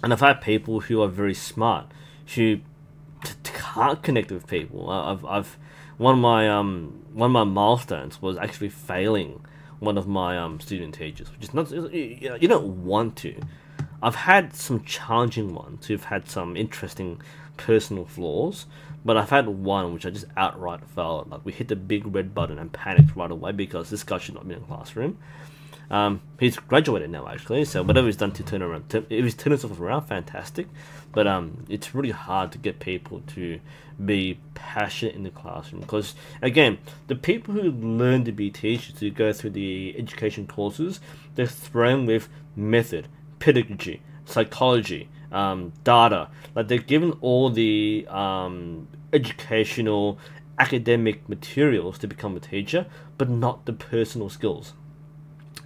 And I've had people who are very smart, who can't connect with people. I've one of my milestones was actually failing one of my student teachers, which is not, you don't want to. I've had some challenging ones who've had some interesting personal flaws, but I've had one which I just outright failed. Like, we hit the big red button and panicked right away because this guy should not be in the classroom. He's graduated now, actually, so whatever he's done to turn around, if he's turned himself around, fantastic. But it's really hard to get people to be passionate in the classroom, because again, the people who learn to be teachers, who go through the education courses, they're thrown with method, pedagogy, psychology, data. Like, they're given all the educational, academic materials to become a teacher, but not the personal skills.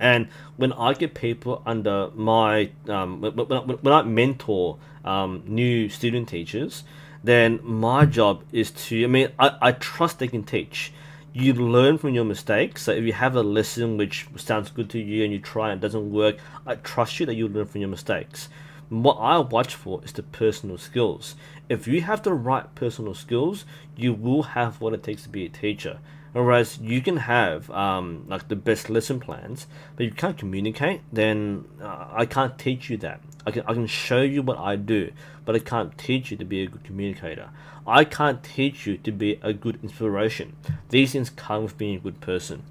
And when I get people under my when I mentor new student teachers, then my job is to, I mean, I trust they can teach. You learn from your mistakes. So if you have a lesson which sounds good to you and you try and it doesn't work, I trust you that you learn from your mistakes. What I watch for is the personal skills. If you have the right personal skills, you will have what it takes to be a teacher. Whereas you can have like the best lesson plans, but you can't communicate, then I can't teach you that. I can show you what I do, but I can't teach you to be a good communicator. I can't teach you to be a good inspiration. These things come with being a good person.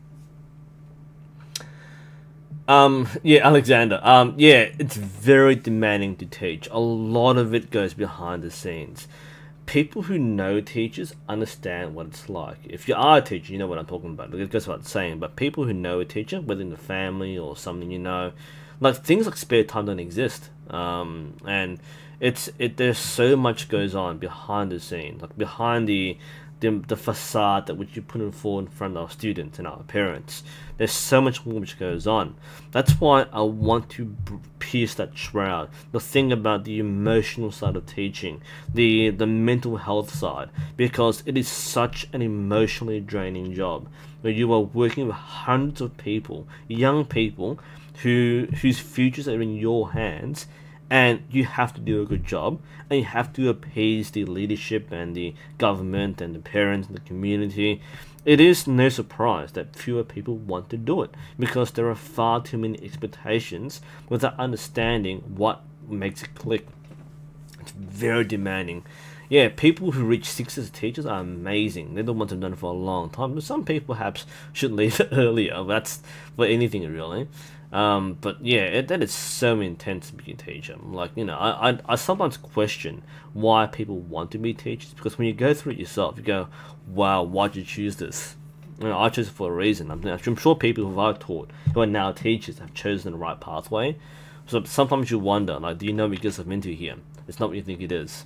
Yeah, Alexander. Yeah, it's very demanding to teach. A lot of it goes behind the scenes. People who know teachers understand what it's like. If you are a teacher, you know what I'm talking about. It goes without saying. But people who know a teacher, whether in the family or something, you know, like things like spare time don't exist. And there's so much goes on behind the scenes, like behind the facade that which you put in front of our students and our parents. There's so much more which goes on. That's why I want to pierce that shroud. The thing about the emotional side of teaching, the mental health side, because it is such an emotionally draining job where you are working with hundreds of people, young people, whose futures are in your hands. And you have to do a good job, and you have to appease the leadership and the government and the parents and the community. It is no surprise that fewer people want to do it, because there are far too many expectations without understanding what makes it click. It's very demanding. Yeah, people who reach 6 as teachers are amazing. They're the ones who've done it for a long time. But some people perhaps should leave earlier. That's for anything really. But yeah, that is so intense to be a teacher. Like, you know, I sometimes question why people want to be teachers, because when you go through it yourself, you go, wow, why'd you choose this? You know, I chose it for a reason. I'm sure people who I've taught who are now teachers have chosen the right pathway. So sometimes you wonder, like, do you know what I'm into here? It's not what you think it is.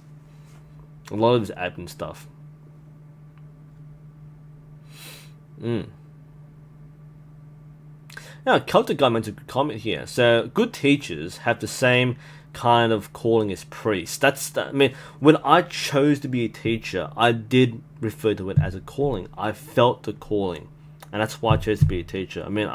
A lot of it's admin stuff. Now, Culture Guy makes a good comment here. So, good teachers have the same kind of calling as priests. I mean, when I chose to be a teacher, I did refer to it as a calling. I felt the calling, and that's why I chose to be a teacher. I mean,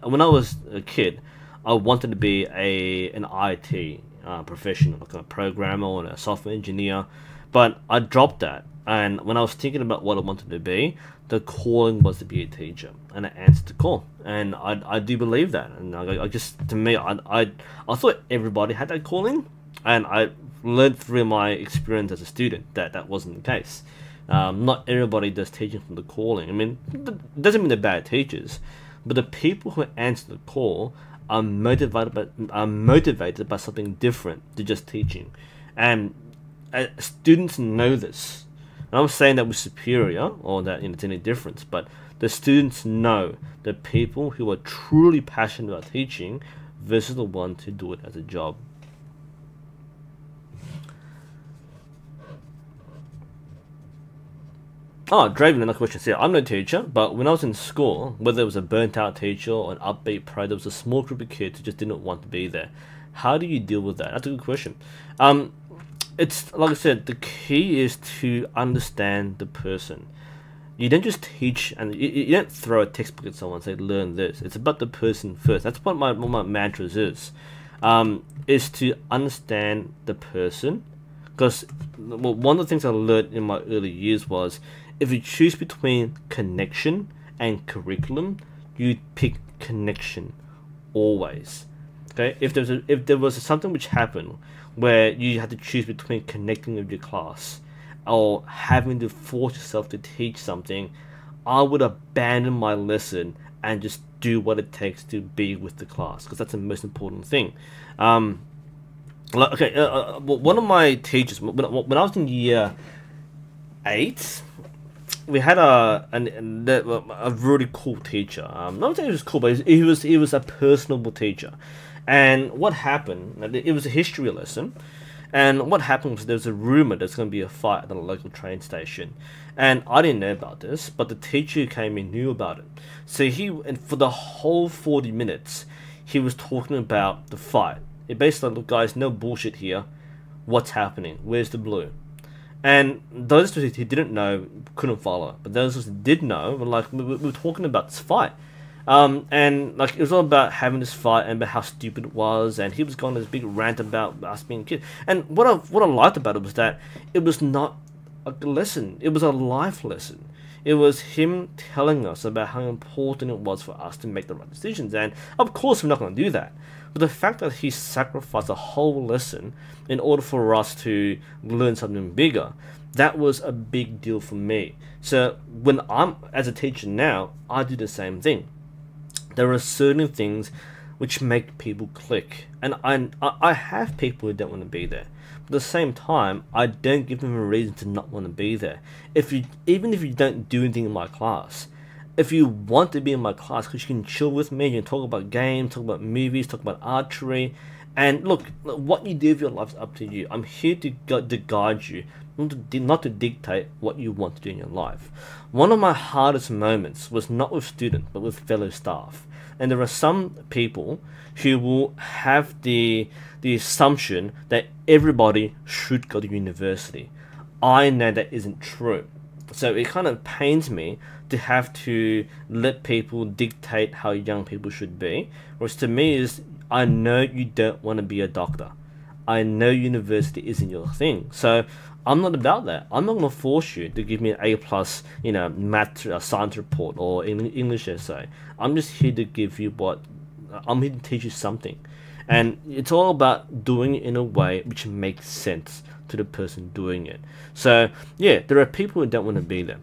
when I was a kid, I wanted to be an IT professional, like a programmer or a software engineer, but I dropped that. And when I was thinking about what I wanted to be, the calling was to be a teacher, and I answered the call, and I do believe that. And I just, to me, I thought everybody had that calling, and I learned through my experience as a student that wasn't the case. Not everybody does teaching from the calling. I mean, it doesn't mean they're bad teachers, but the people who answer the call are motivated by something different to just teaching, and students know this. I'm not saying that we're superior or that it's any difference, but the students know the people who are truly passionate about teaching versus the ones who do it as a job. Oh, Draven, another question here. I'm no teacher, but when I was in school, whether it was a burnt out teacher or an upbeat pro, there was a small group of kids who just didn't want to be there. How do you deal with that? That's a good question. It's like I said, the key is to understand the person. You don't just teach, and you don't throw a textbook at someone and say, learn this. It's about the person first. That's what my mantras is to understand the person. Because one of the things I learned in my early years was, if you choose between connection and curriculum, you pick connection always. Okay, if there was something which happened where you had to choose between connecting with your class or having to force yourself to teach something, I would abandon my lesson and just do what it takes to be with the class, because that's the most important thing. One of my teachers, when I was in year 8, we had a really cool teacher. Not saying he was cool, but he was a personable teacher. And what happened, it was a history lesson, And what happened was there was a rumor there's going to be a fight at the local train station. And I didn't know about this, but the teacher who came in knew about it. So and for the whole 40 minutes, he was talking about the fight. It basically, look guys, no bullshit here. What's happening? Where's the blue? And those who didn't know couldn't follow. But those who did know were like, we were talking about this fight. And like it was all about having this fight and about how stupid it was, and he was going on this big rant about us being kids. And what I liked about it was that it was not a lesson; it was a life lesson. It was him telling us about how important it was for us to make the right decisions. And of course, we're not going to do that. But the fact that he sacrificed a whole lesson in order for us to learn something bigger, that was a big deal for me. So when I'm as a teacher now, I do the same thing. There are certain things which make people click, and I have people who don't want to be there. But at the same time, I don't give them a reason to not want to be there. Even if you don't do anything in my class, if you want to be in my class because you can chill with me, you can talk about games, talk about movies, talk about archery, and look, what you do with your life is up to you. I'm here to guide you, not to dictate what you want to do in your life. One of my hardest moments was not with students, but with fellow staff. And there are some people who will have the assumption that everybody should go to university. I know that isn't true. So it kind of pains me to have to let people dictate how young people should be. Whereas to me is, I know you don't want to be a doctor. I know university isn't your thing. So I'm not about that. I'm not going to force you to give me an A+, math, science report or English essay. I'm just here to give you I'm here to teach you something. And it's all about doing it in a way which makes sense to the person doing it. So yeah, there are people who don't want to be there.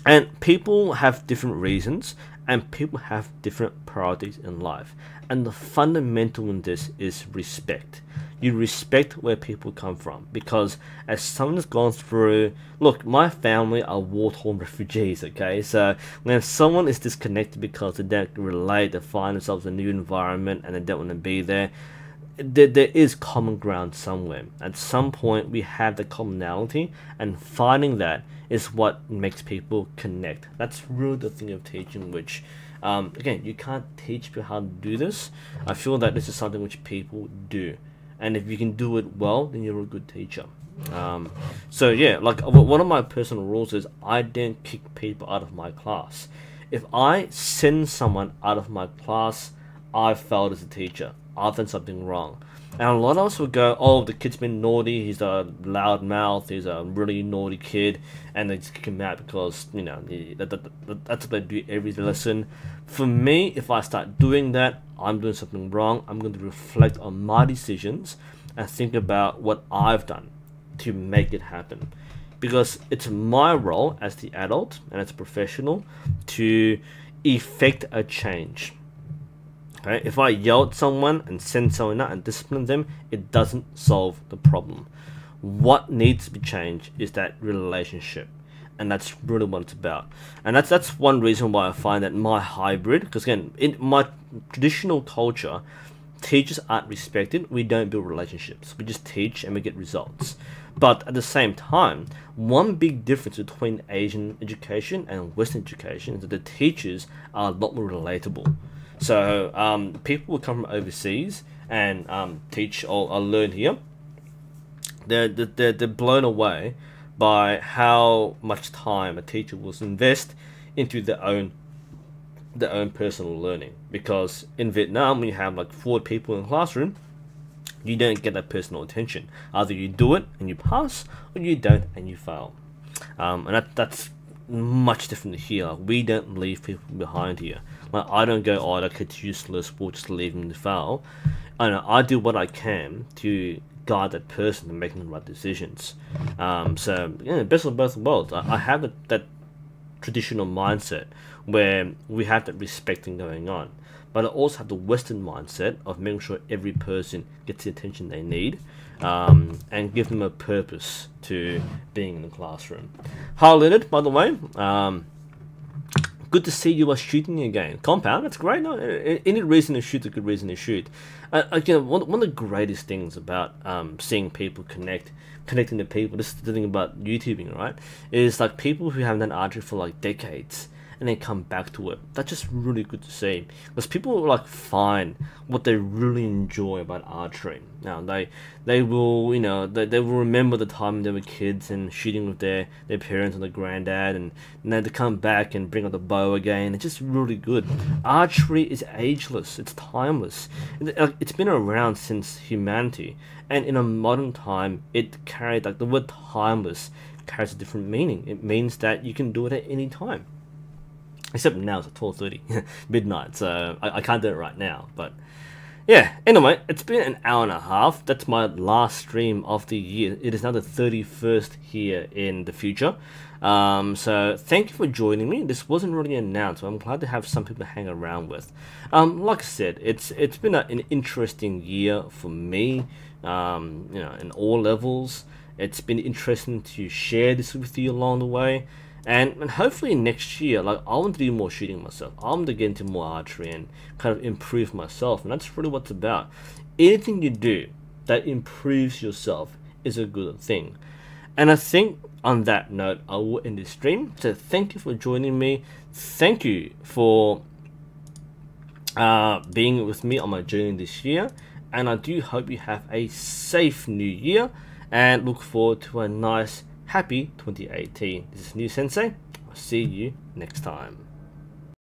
And people have different reasons, and people have different priorities in life. And the fundamental in this is respect. You respect where people come from, because as someone has gone through, look, my family are war-torn refugees, okay? So when someone is disconnected because they don't relate, they find themselves in a new environment and they don't want to be there, there is common ground somewhere. At some point we have the commonality, and finding that is what makes people connect. That's really the thing of teaching, which again, you can't teach people how to do this. I feel that this is something which people do, and if you can do it well, then you're a good teacher. So yeah, like one of my personal rules is I don't kick people out of my class. If I send someone out of my class, I failed as a teacher. I've done something wrong. And a lot of us will go, oh, the kid's been naughty, he's a loud mouth, he's a really naughty kid, and they just kick him out because, that's what they do every lesson. For me, if I start doing that, I'm doing something wrong. I'm going to reflect on my decisions and think about what I've done to make it happen. Because it's my role as the adult and as a professional to effect a change. Okay? If I yell at someone and send someone out and discipline them, it doesn't solve the problem. What needs to be changed is that relationship, and that's really what it's about. And that's one reason why I find that my hybrid, because again, in my traditional culture, teachers aren't respected. We don't build relationships. We just teach and we get results. But at the same time, one big difference between Asian education and Western education is that the teachers are a lot more relatable. So people will come from overseas and teach or learn here. They're blown away by how much time a teacher will invest into their own personal learning. Because in Vietnam, when you have like 4 people in the classroom, you don't get that personal attention. Either you do it and you pass, or you don't and you fail. And that's much different here. We don't leave people behind here. Like, I don't go, oh, that kid's useless, we'll just leave him to fail. I do what I can to guide that person to making the right decisions. So, yeah, best of both worlds. I have that traditional mindset where we have that respecting going on. But I also have the Western mindset of making sure every person gets the attention they need, and give them a purpose to being in the classroom. Hi Leonard, by the way. Good to see you are shooting again. Compound, that's great. No, any reason to shoot's a good reason to shoot. Again, one of the greatest things about seeing people connecting to people, this is the thing about YouTubing, right? Is like people who haven't done archery for like decades and then come back to it. That's just really good to see, because people like find what they really enjoy about archery. Now they will, you know, they will remember the time they were kids and shooting with their parents and their granddad, and then to come back and bring out the bow again. It's just really good. Archery is ageless. It's timeless. It's been around since humanity, and in a modern time, it carried, like, the word timeless carries a different meaning. It means that you can do it at any time. Except now it's at 12:30 midnight, so I can't do it right now. But yeah, anyway, it's been an hour and a half. That's my last stream of the year. It is now the 31st here in the future. So thank you for joining me. This wasn't really announced, so I'm glad to have some people to hang around with. Like I said, it's been an interesting year for me. You know, in all levels. It's been interesting to share this with you along the way. And hopefully next year, like, I want to do more shooting myself. I want to get into more archery and kind of improve myself. And that's really what it's about. Anything you do that improves yourself is a good thing. And I think on that note, I will end this stream. So thank you for joining me. Thank you for being with me on my journey this year. And I do hope you have a safe new year and look forward to a nice, happy 2018. This is NUSensei. I'll see you next time.